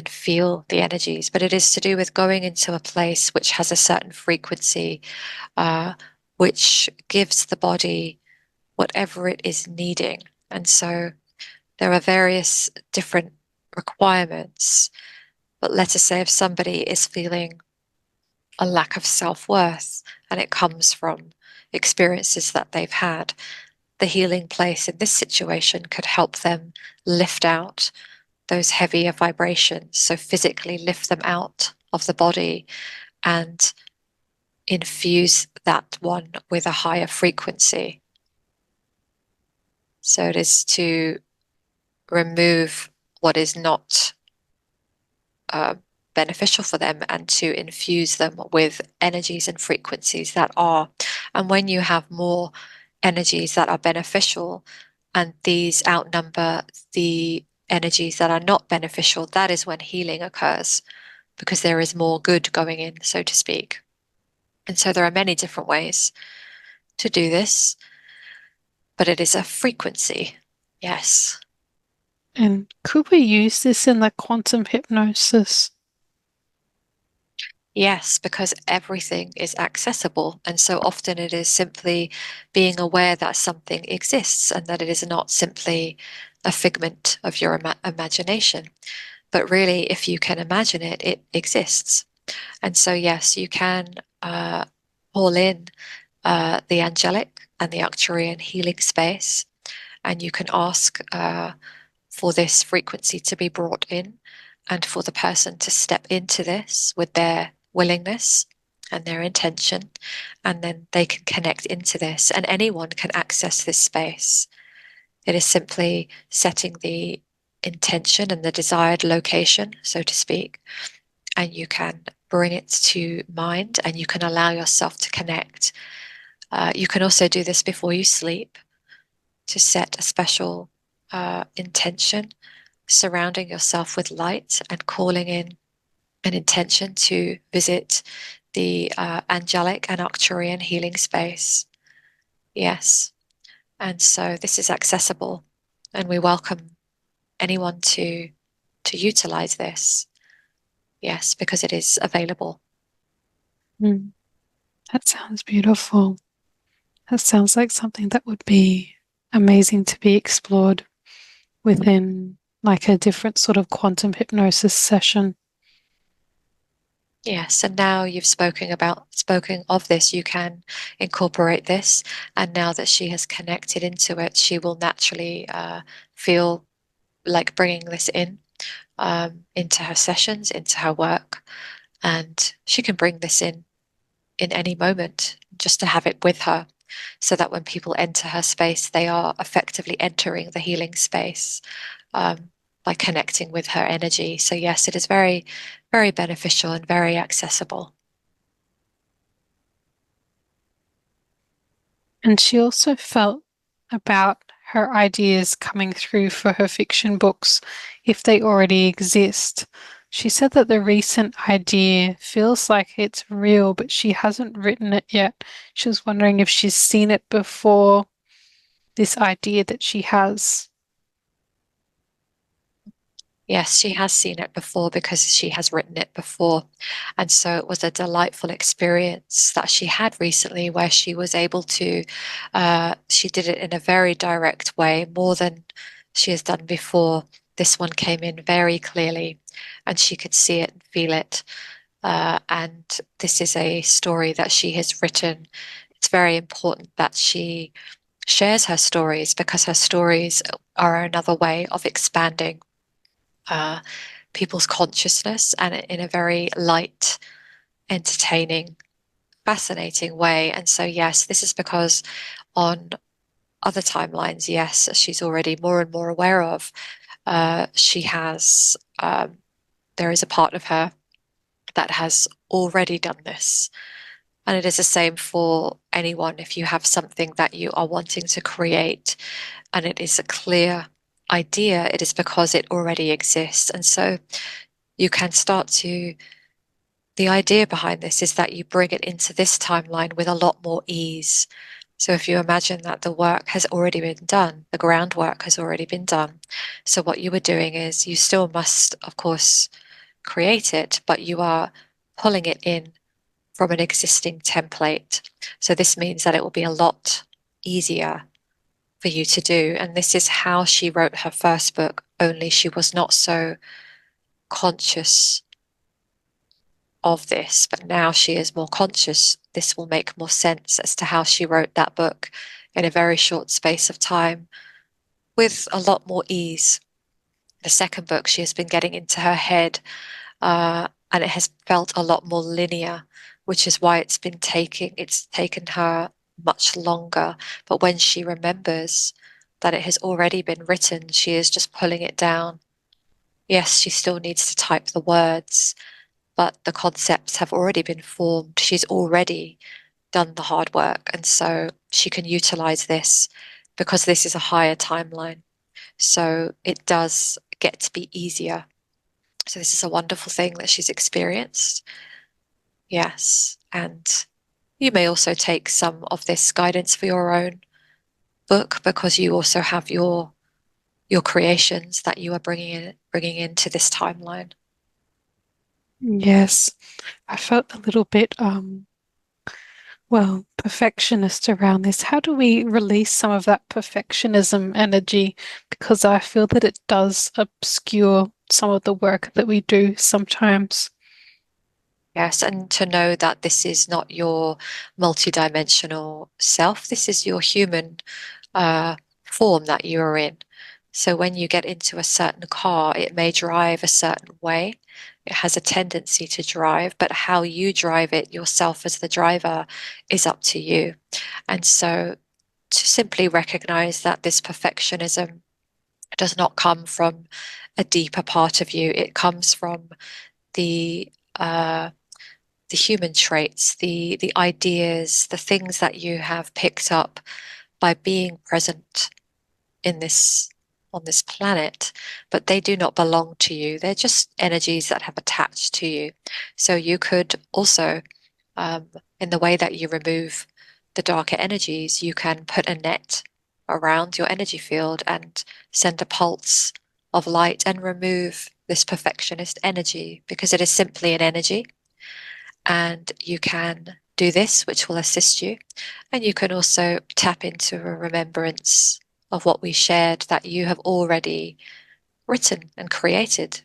feel the energies. But it is to do with going into a place which has a certain frequency, uh, which gives the body whatever it is needing. And so there are various different requirements. But let us say if somebody is feeling a lack of self-worth and it comes from experiences that they've had, the healing place in this situation could help them lift out those heavier vibrations. So physically lift them out of the body and infuse that one with a higher frequency. So it is to remove what is not uh, beneficial for them and to infuse them with energies and frequencies that are. And when you have more energies that are beneficial and these outnumber the energies that are not beneficial, that is when healing occurs because there is more good going in, so to speak. And so there are many different ways to do this, but it is a frequency. Yes. And could we use this in the quantum hypnosis? Yes, because everything is accessible. And so often it is simply being aware that something exists and that it is not simply a figment of your imagination. But really, if you can imagine it, it exists. And so, yes, you can call in the angelic and the Arcturian healing space, and you can ask for this frequency to be brought in and for the person to step into this with their willingness and their intention, and then they can connect into this, and anyone can access this space. It is simply setting the intention and the desired location, so to speak, and you can bring it to mind and you can allow yourself to connect. You can also do this before you sleep to set a special intention, surrounding yourself with light and calling in an intention to visit the angelic and Arcturian healing space. Yes. And so this is accessible, and we welcome anyone to utilize this. Yes, because it is available. Mm, that sounds beautiful. That sounds like something that would be amazing to be explored within like a different sort of quantum hypnosis session. Yes, and now you've spoken of this, you can incorporate this. And now that she has connected into it, she will naturally feel like bringing this in into her sessions, into her work, and she can bring this in any moment just to have it with her, so that when people enter her space, they are effectively entering the healing space um, by connecting with her energy. So yes, it is very, very beneficial and very accessible. And she also felt about her ideas coming through for her fiction books, if they already exist. She said that the recent idea feels like it's real, but she hasn't written it yet. She was wondering if she's seen it before, this idea that she has. Yes, she has seen it before because she has written it before. And so it was a delightful experience that she had recently where she was able to, she did it in a very direct way, more than she has done before. This one came in very clearly and she could see it and feel it. And this is a story that she has written. It's very important that she shares her stories because her stories are another way of expanding uh, people's consciousness and in a very light, entertaining, fascinating way. And so, yes, this is because on other timelines, yes, as she's already more and more aware of, she has, there is a part of her that has already done this. And it is the same for anyone. If you have something that you are wanting to create and it is a clear idea, it is because it already exists. And so you can start to, the idea behind this is that you bring it into this timeline with a lot more ease. So if you imagine that the work has already been done, the groundwork has already been done. So what you were doing is you still must, of course, create it, but you are pulling it in from an existing template. So this means that it will be a lot easier for you to do. And this is how she wrote her first book, only she was not so conscious of this, but now she is more conscious. This will make more sense as to how she wrote that book in a very short space of time with a lot more ease. The second book, she has been getting into her head, and it has felt a lot more linear, which is why it's taken her much longer. But when she remembers that it has already been written, she is just pulling it down. Yes, she still needs to type the words, but the concepts have already been formed. She's already done the hard work. And so she can utilize this because this is a higher timeline. So it does get to be easier. So this is a wonderful thing that she's experienced. Yes. And you may also take some of this guidance for your own book because you also have your creations that you are bringing into this timeline. Yes, I felt a little bit well, perfectionist around this. How do we release some of that perfectionism energy? Because I feel that it does obscure some of the work that we do sometimes. Yes, and to know that this is not your multidimensional self, this is your human uh, form that you are in. So when you get into a certain car, it may drive a certain way. It has a tendency to drive, but how you drive it yourself as the driver is up to you. And so to simply recognize that this perfectionism does not come from a deeper part of you. It comes from the uh, the human traits, the ideas, the things that you have picked up by being present in this on this planet, but they do not belong to you. They're just energies that have attached to you. So you could also, um, in the way that you remove the darker energies, you can put a net around your energy field and send a pulse of light and remove this perfectionist energy because it is simply an energy. And you can do this, which will assist you. And you can also tap into a remembrance of what we shared that you have already written and created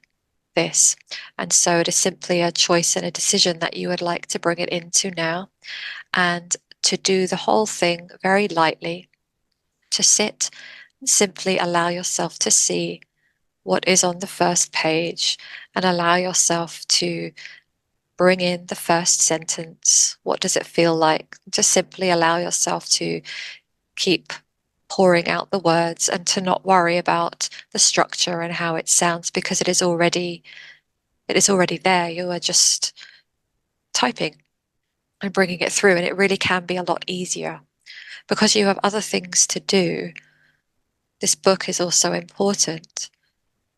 this. And so it is simply a choice and a decision that you would like to bring it into now and to do the whole thing very lightly, to sit and simply allow yourself to see what is on the first page and allow yourself to bring in the first sentence. What does it feel like? Just simply allow yourself to keep pouring out the words and to not worry about the structure and how it sounds because it is already there. You are just typing and bringing it through, and it really can be a lot easier because you have other things to do. This book is also important,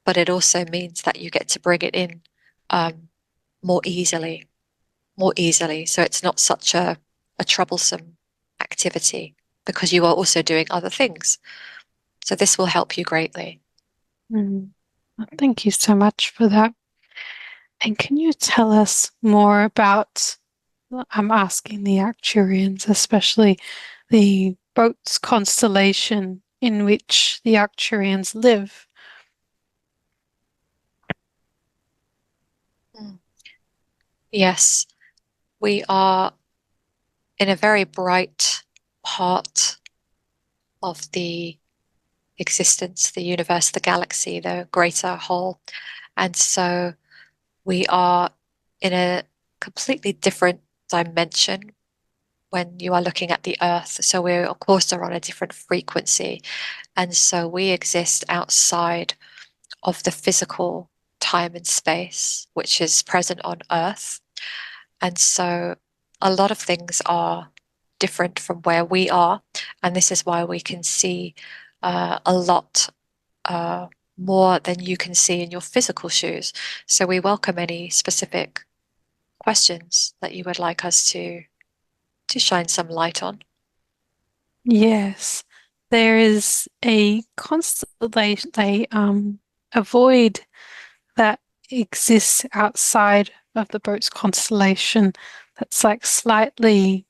but it also means that you get to bring it in um, more easily, more easily. So it's not such a troublesome activity because you are also doing other things. So this will help you greatly. Mm. Well, thank you so much for that. And can you tell us more about, I'm asking the Arcturians, especially the boat's constellation in which the Arcturians live? Mm. Yes, we are in a very bright part of the existence, the universe, the galaxy, the greater whole. And so we are in a completely different dimension when you are looking at the Earth. So we, of course, are on a different frequency. And so we exist outside of the physical time and space, which is present on Earth. And so a lot of things are different from where we are. And this is why we can see a lot uh, more than you can see in your physical shoes. So we welcome any specific questions that you would like us to shine some light on. Yes, there is a constellation, a void that exists outside of the boat's constellation that's like slightly,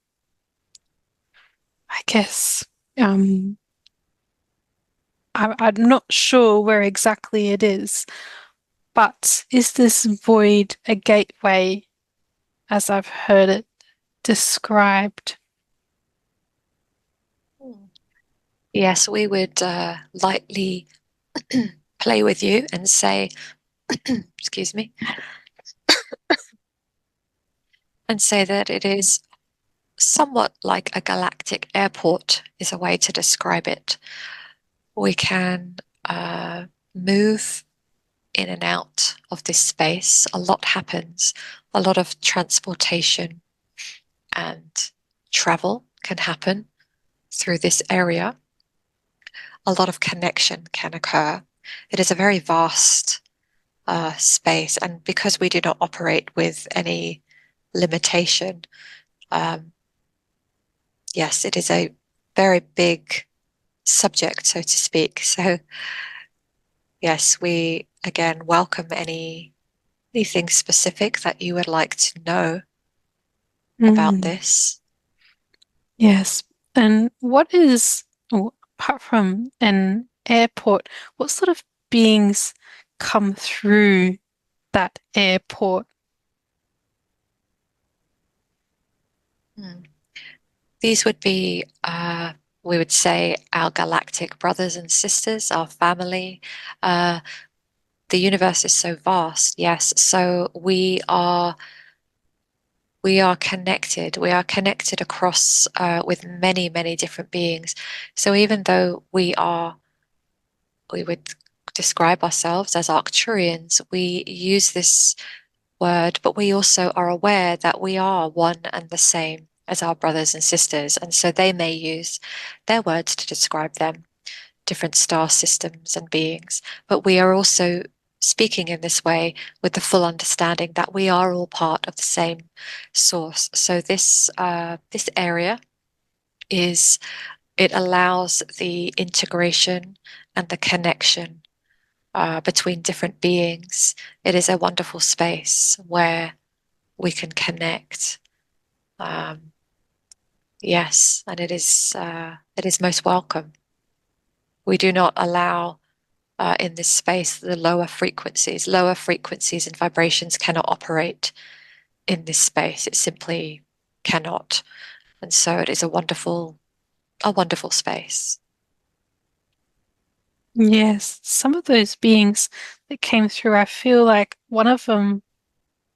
I guess, um, I'm not sure where exactly it is, but is this void a gateway as I've heard it described? Hmm. Yes, we would lightly play with you and say, excuse me, and say that it is somewhat like a galactic airport, is a way to describe it. We can move in and out of this space. A lot happens, a lot of transportation and travel can happen through this area. A lot of connection can occur. It is a very vast space, and because we do not operate with any limitation, um, yes, it is a very big subject, so to speak. So, yes, we again welcome anything specific that you would like to know about Mm, this. yes. And what is, oh, apart from an airport, what sort of beings come through that airport? Hmm. These would be we would say our galactic brothers and sisters, our family. Uh, the universe is so vast, yes. So we are connected. We are connected across with many, many different beings. So even though we would describe ourselves as Arcturians, we use this word, but we also are aware that we are one and the same as our brothers and sisters. And so they may use their words to describe them, different star systems and beings. But we are also speaking in this way with the full understanding that we are all part of the same source. So this area is it allows the integration and the connection between different beings. It is a wonderful space where we can connect. Um, yes, and it is most welcome. We do not allow in this space the lower frequencies. Lower frequencies and vibrations cannot operate in this space. It simply cannot. And so it is a wonderful space. Yes, some of those beings that came through, I feel like one of them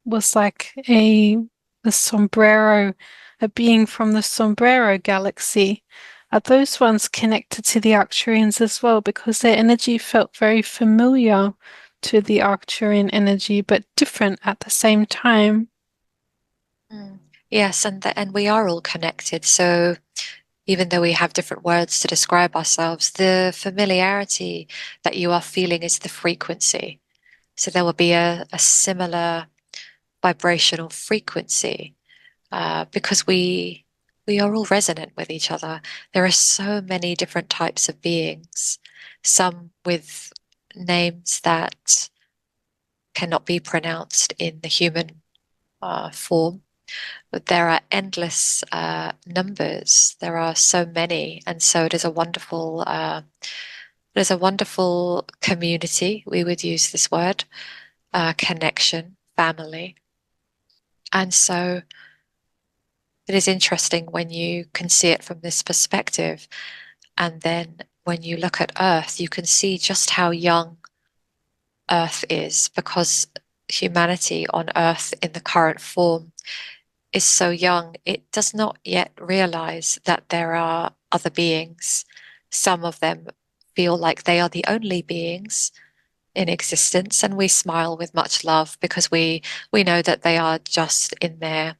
was like the sombrero, a being from the Sombrero galaxy. Are those ones connected to the Arcturians as well? Because their energy felt very familiar to the Arcturian energy, but different at the same time. Mm. Yes, and we are all connected. So even though we have different words to describe ourselves, the familiarity that you are feeling is the frequency. So there will be a similar vibrational frequency because we are all resonant with each other. There are so many different types of beings, some with names that cannot be pronounced in the human form. But there are endless numbers. There are so many, and so it is a wonderful community. We would use this word, connection, family, and so it is interesting when you can see it from this perspective, and then when you look at Earth, you can see just how young Earth is because humanity on Earth in the current form is so young, it does not yet realize that there are other beings. Some of them feel like they are the only beings in existence, and we smile with much love because we know that they are just in their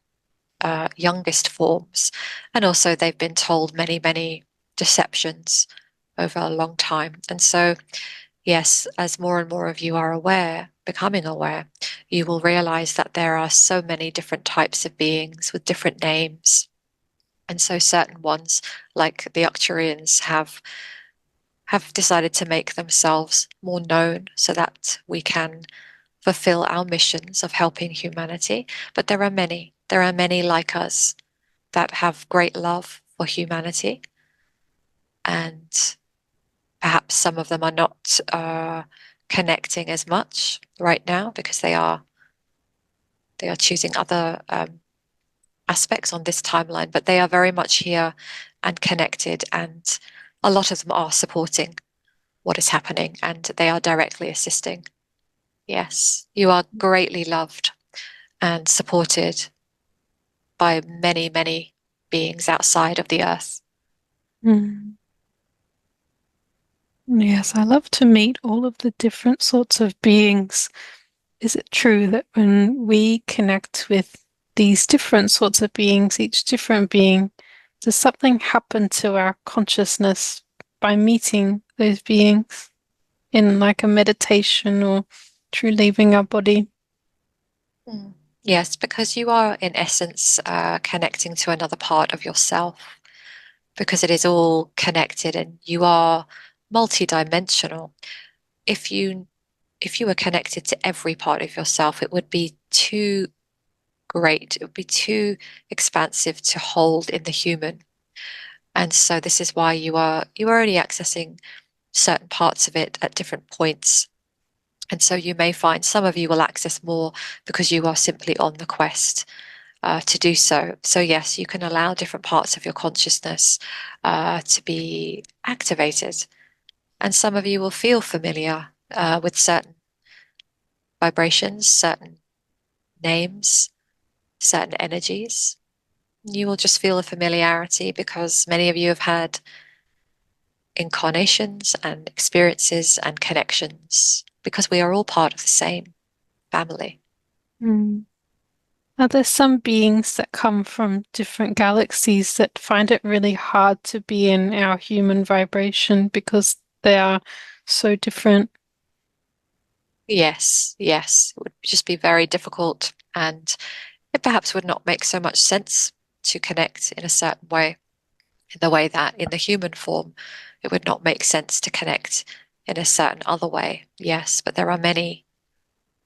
youngest forms, and also they've been told many, many deceptions over a long time. And so, yes, as more and more of you are aware, becoming aware, you will realize that there are so many different types of beings with different names. And so certain ones, like the Arcturians, have decided to make themselves more known so that we can fulfill our missions of helping humanity. But there are many. There are many like us that have great love for humanity, and perhaps some of them are not connecting as much right now because they are choosing other aspects on this timeline, but they are very much here and connected, and a lot of them are supporting what is happening and they are directly assisting. Yes, you are greatly loved and supported by many, many beings outside of the earth. Mm. Yes, I love to meet all of the different sorts of beings. Is it true that when we connect with these different sorts of beings, each different being, does something happen to our consciousness by meeting those beings in like a meditation or through leaving our body? Mm. Yes, because you are in essence connecting to another part of yourself because it is all connected and you are multidimensional. If you were connected to every part of yourself, it would be too great. It would be too expansive to hold in the human. And so this is why you are only accessing certain parts of it at different points. And so you may find some of you will access more because you are simply on the quest. to do so. So yes, you can allow different parts of your consciousness to be activated. And some of you will feel familiar with certain vibrations, certain names, certain energies. You will just feel a familiarity because many of you have had incarnations and experiences and connections because we are all part of the same family. Mm. Are there some beings that come from different galaxies that find it really hard to be in our human vibration because they are so different? Yes, yes, it would just be very difficult and it perhaps would not make so much sense to connect in a certain way, in the way that in the human form, it would not make sense to connect in a certain other way. Yes, but there are many,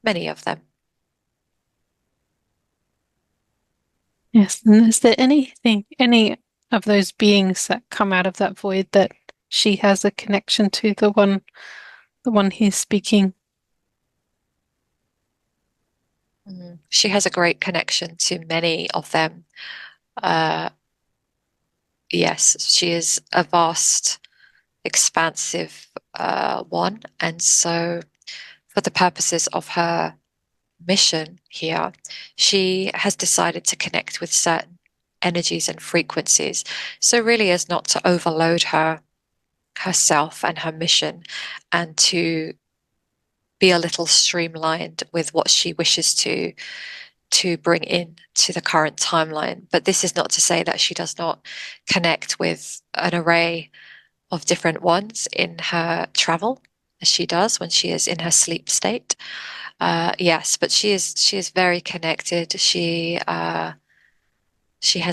many of them. Yes, and is there any of those beings that come out of that void that she has a connection to, the one he's speaking? She has a great connection to many of them. Uh, yes, she is a vast, expansive one. And so, for the purposes of her mission here, she has decided to connect with certain energies and frequencies. So, really, as not to overload herself and her mission, and to be a little streamlined with what she wishes to bring in to the current timeline. But this is not to say that she does not connect with an array of different ones in her travel, as she does when she is in her sleep state. Yes, but she is very connected. She has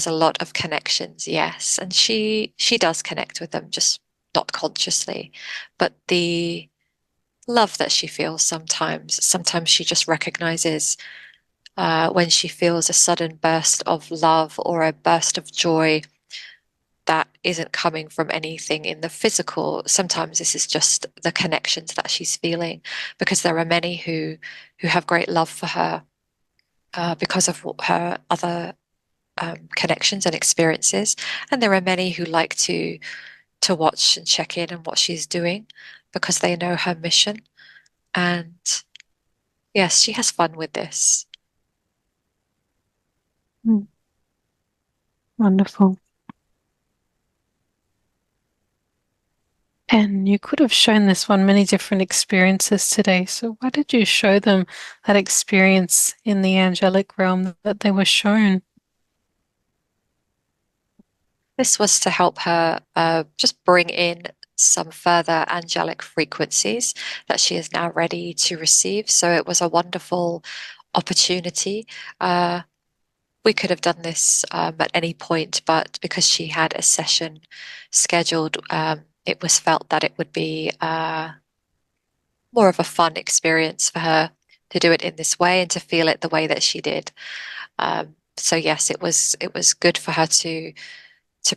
a lot of connections, yes, and she does connect with them, just not consciously. But the love that she feels sometimes she just recognizes when she feels a sudden burst of love or a burst of joy that isn't coming from anything in the physical. Sometimes this is just the connections that she's feeling, because there are many who have great love for her because of her other connections and experiences, and there are many who like to watch and check in on what she's doing because they know her mission. And yes, she has fun with this. Mm, wonderful. And you could have shown this one many different experiences today. So why did you show them that experience in the angelic realm that they were shown? This was to help her just bring in some further angelic frequencies that she is now ready to receive. So it was a wonderful opportunity. Uh, we could have done this at any point, but because she had a session scheduled, it was felt that it would be more of a fun experience for her to do it in this way and to feel it the way that she did. So yes, it was good for her to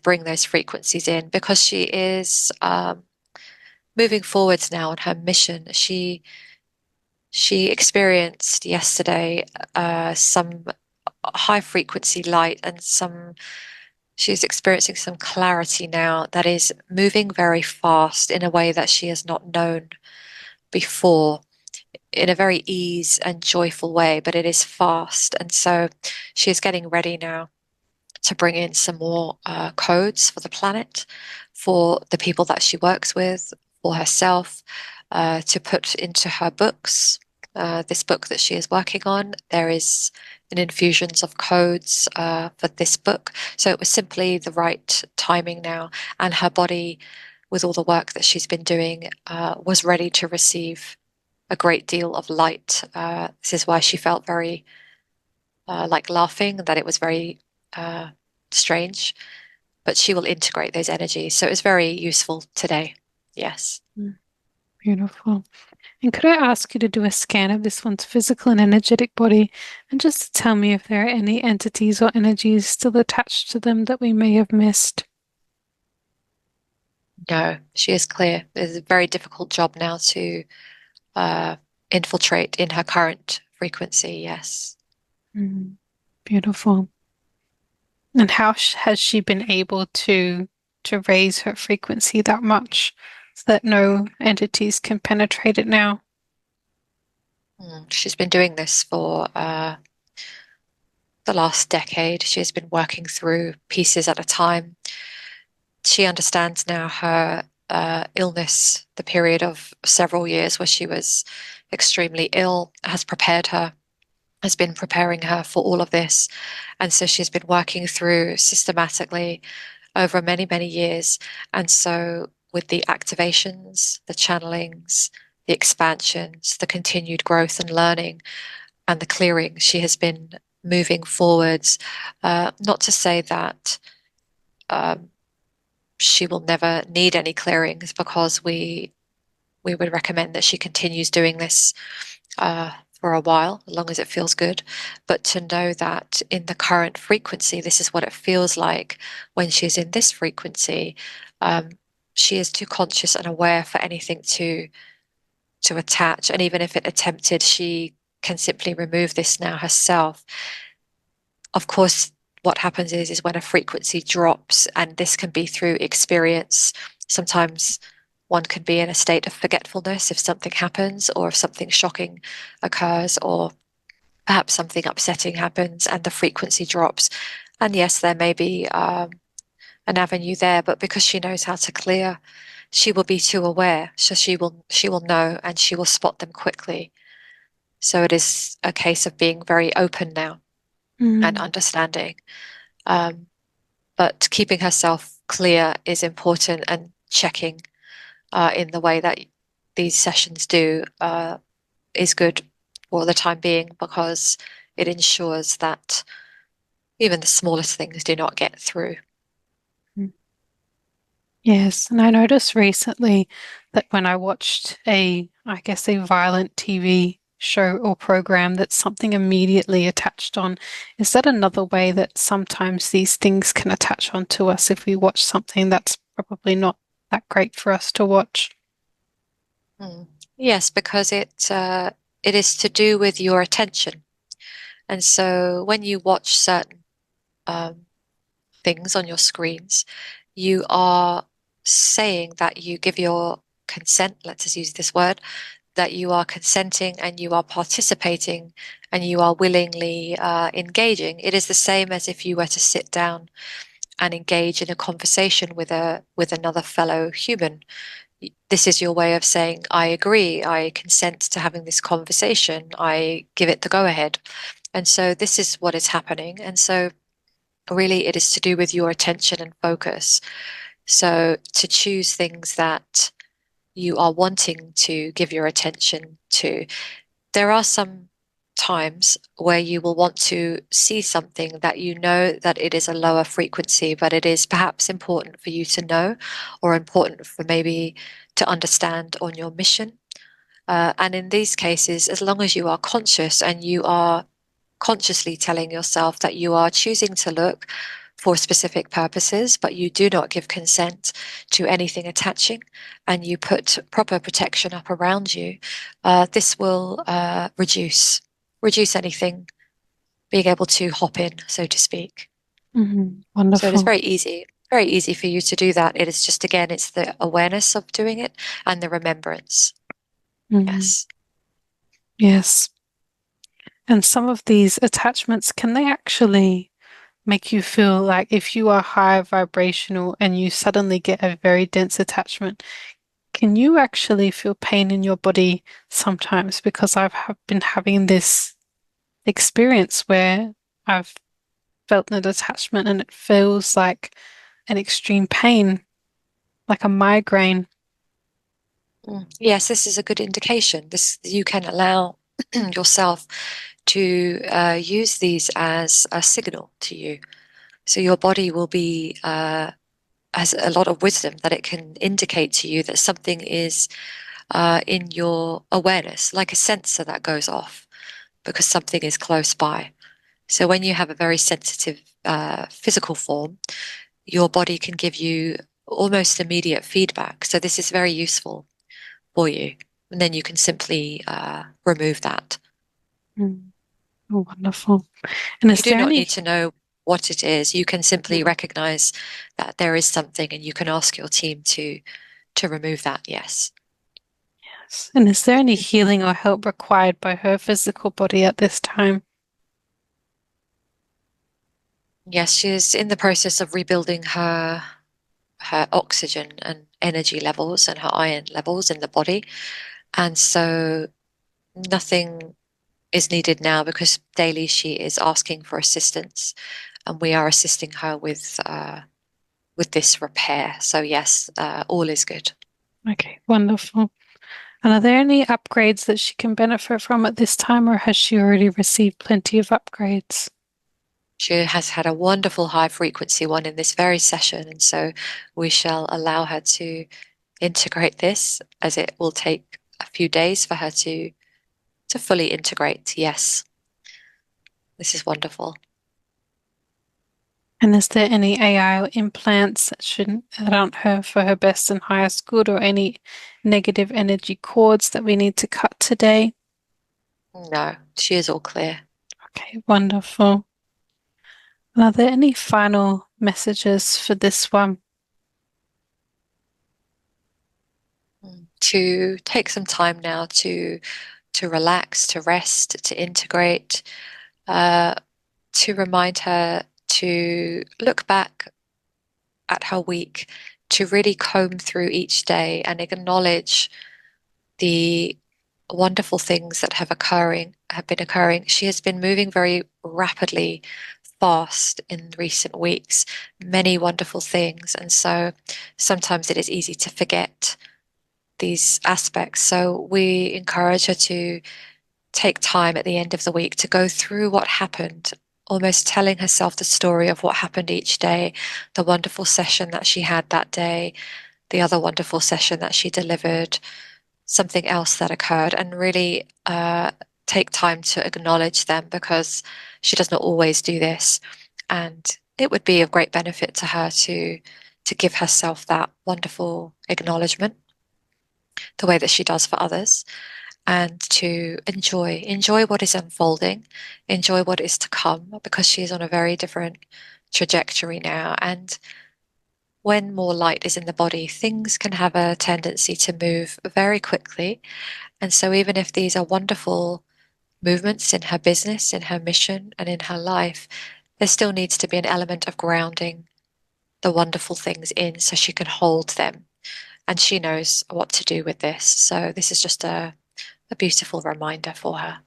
bring those frequencies in because she is moving forwards now on her mission. She experienced yesterday some high frequency light and she's experiencing some clarity now that is moving very fast in a way that she has not known before, in a very ease and joyful way, but it is fast. And so she is getting ready now to bring in some more codes for the planet, for the people that she works with, for herself, to put into her books. This book that she is working on, there is an infusions of codes for this book. So it was simply the right timing now, and her body, with all the work that she's been doing, was ready to receive a great deal of light. This is why she felt very like laughing, that it was very uh, strange, but she will integrate those energies. So it was very useful today. Yes. Mm, beautiful. And could I ask you to do a scan of this one's physical and energetic body and just to tell me if there are any entities or energies still attached to them that we may have missed? No, she is clear. It's a very difficult job now to uh, infiltrate in her current frequency. Yes. Mm, beautiful. And how has she been able to raise her frequency that much so that no entities can penetrate it now? She's been doing this for the last decade. She's been working through pieces at a time. She understands now her illness, the period of several years where she was extremely ill, has prepared her, has been preparing her for all of this. And so she's been working through systematically over many, many years. And so with the activations, the channelings, the expansions, the continued growth and learning, and the clearing, she has been moving forwards. Not to say that um, she will never need any clearings, because we would recommend that she continues doing this for a while, as long as it feels good. But to know that in the current frequency, this is what it feels like when she's in this frequency. Um, she is too conscious and aware for anything to attach. And even if it attempted, she can simply remove this now herself. Of course, what happens is when a frequency drops, and this can be through experience. Sometimes one can be in a state of forgetfulness if something happens, or if something shocking occurs, or perhaps something upsetting happens and the frequency drops. And yes, there may be an avenue there, but because she knows how to clear, she will be too aware. So she will know, and she will spot them quickly. So it is a case of being very open now and Mm, understanding. Um, but keeping herself clear is important, and checking in the way that these sessions do is good for the time being, because it ensures that even the smallest things do not get through. mm. Yes, and I noticed recently that when I watched I guess a violent TV show or program, that something immediately attached on. Is that another way that sometimes these things can attach onto us if we watch something that's probably not that great for us to watch? Mm. Yes, because it is to do with your attention. And so when you watch certain um, things on your screens, you are saying that you give your consent, let's just use this word, that you are consenting and you are participating and you are willingly engaging. It is the same as if you were to sit down and engage in a conversation with another fellow human. This is your way of saying, I agree, I consent to having this conversation, I give it the go ahead. And so this is what is happening. And so really it is to do with your attention and focus. So to choose things that you are wanting to give your attention to. There are some times where you will want to see something that you know that it is a lower frequency, but it is perhaps important for you to know, or important for maybe to understand on your mission. And in these cases, as long as you are conscious and you are consciously telling yourself that you are choosing to look for specific purposes, but you do not give consent to anything attaching, and you put proper protection up around you, this will reduce anything being able to hop in, so to speak. So it is Wonderful. very easy for you to do that. It is just, again, it's the awareness of doing it and the remembrance. Mhm. Yes. Yes. And some of these attachments, can they actually make you feel like if you are high vibrational and you suddenly get a very dense attachment, can you actually feel pain in your body sometimes? Because been having this experience where I've felt an attachment and it feels like an extreme pain, like a migraine. Yes, this is a good indication. This you can allow yourself to use these as a signal to you. So your body will be has a lot of wisdom, that it can indicate to you that something is in your awareness, like a sensor that goes off because something is close by. So when you have a very sensitive physical form, your body can give you almost immediate feedback. So this is very useful for you. And then you can simply remove that. Mm. Oh, wonderful. And You is do there not any? need to know. what it is. You can simply recognize that there is something and you can ask your team to remove that, yes. Yes. And is there any healing or help required by her physical body at this time? Yes, she's in the process of rebuilding her oxygen and energy levels and her iron levels in the body. And so nothing is needed now because daily she is asking for assistance, and we are assisting her with this repair. So yes, all is good. Okay, wonderful. And are there any upgrades that she can benefit from at this time, or has she already received plenty of upgrades? She has had a wonderful high frequency one in this very session, and so we shall allow her to integrate this, as it will take a few days for her to fully integrate. Yes, this is wonderful. And is there any AI or implants that aren't her for her best and highest good, or any negative energy cords that we need to cut today? No, she is all clear. Okay, wonderful. And are there any final messages for this one? To take some time now to relax, to rest, to integrate, uh, to remind her to look back at her week, to really comb through each day and acknowledge the wonderful things that have been occurring. She has been moving very rapidly, fast in recent weeks, many wonderful things. And so sometimes it is easy to forget these aspects. So we encourage her to take time at the end of the week to go through what happened, almost telling herself the story of what happened each day, the wonderful session that she had that day, the other wonderful session that she delivered, something else that occurred, and really take time to acknowledge them because she does not always do this. And it would be of great benefit to her to give herself that wonderful acknowledgement the way that she does for others, and to enjoy what is unfolding, enjoy what is to come, because she is on a very different trajectory now. And when more light is in the body, things can have a tendency to move very quickly. And so even if these are wonderful movements in her business, in her mission, and in her life, there still needs to be an element of grounding the wonderful things in so she can hold them. And she knows what to do with this. So this is just a beautiful reminder for her.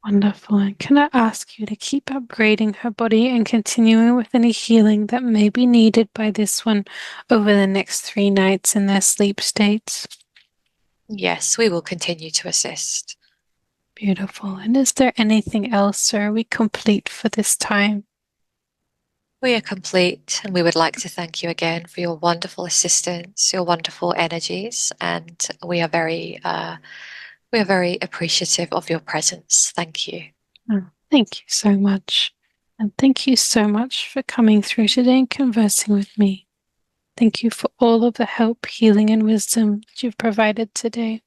Wonderful. And can I ask you to keep upgrading her body and continuing with any healing that may be needed by this one over the next 3 nights in their sleep states? Yes, we will continue to assist. Beautiful. And is there anything else, or are we complete for this time? We are complete, and we would like to thank you again for your wonderful assistance, your wonderful energies, and we are very appreciative of your presence. Thank you. Oh, thank you so much. And thank you so much for coming through today and conversing with me. Thank you for all of the help, healing, and wisdom that you've provided today.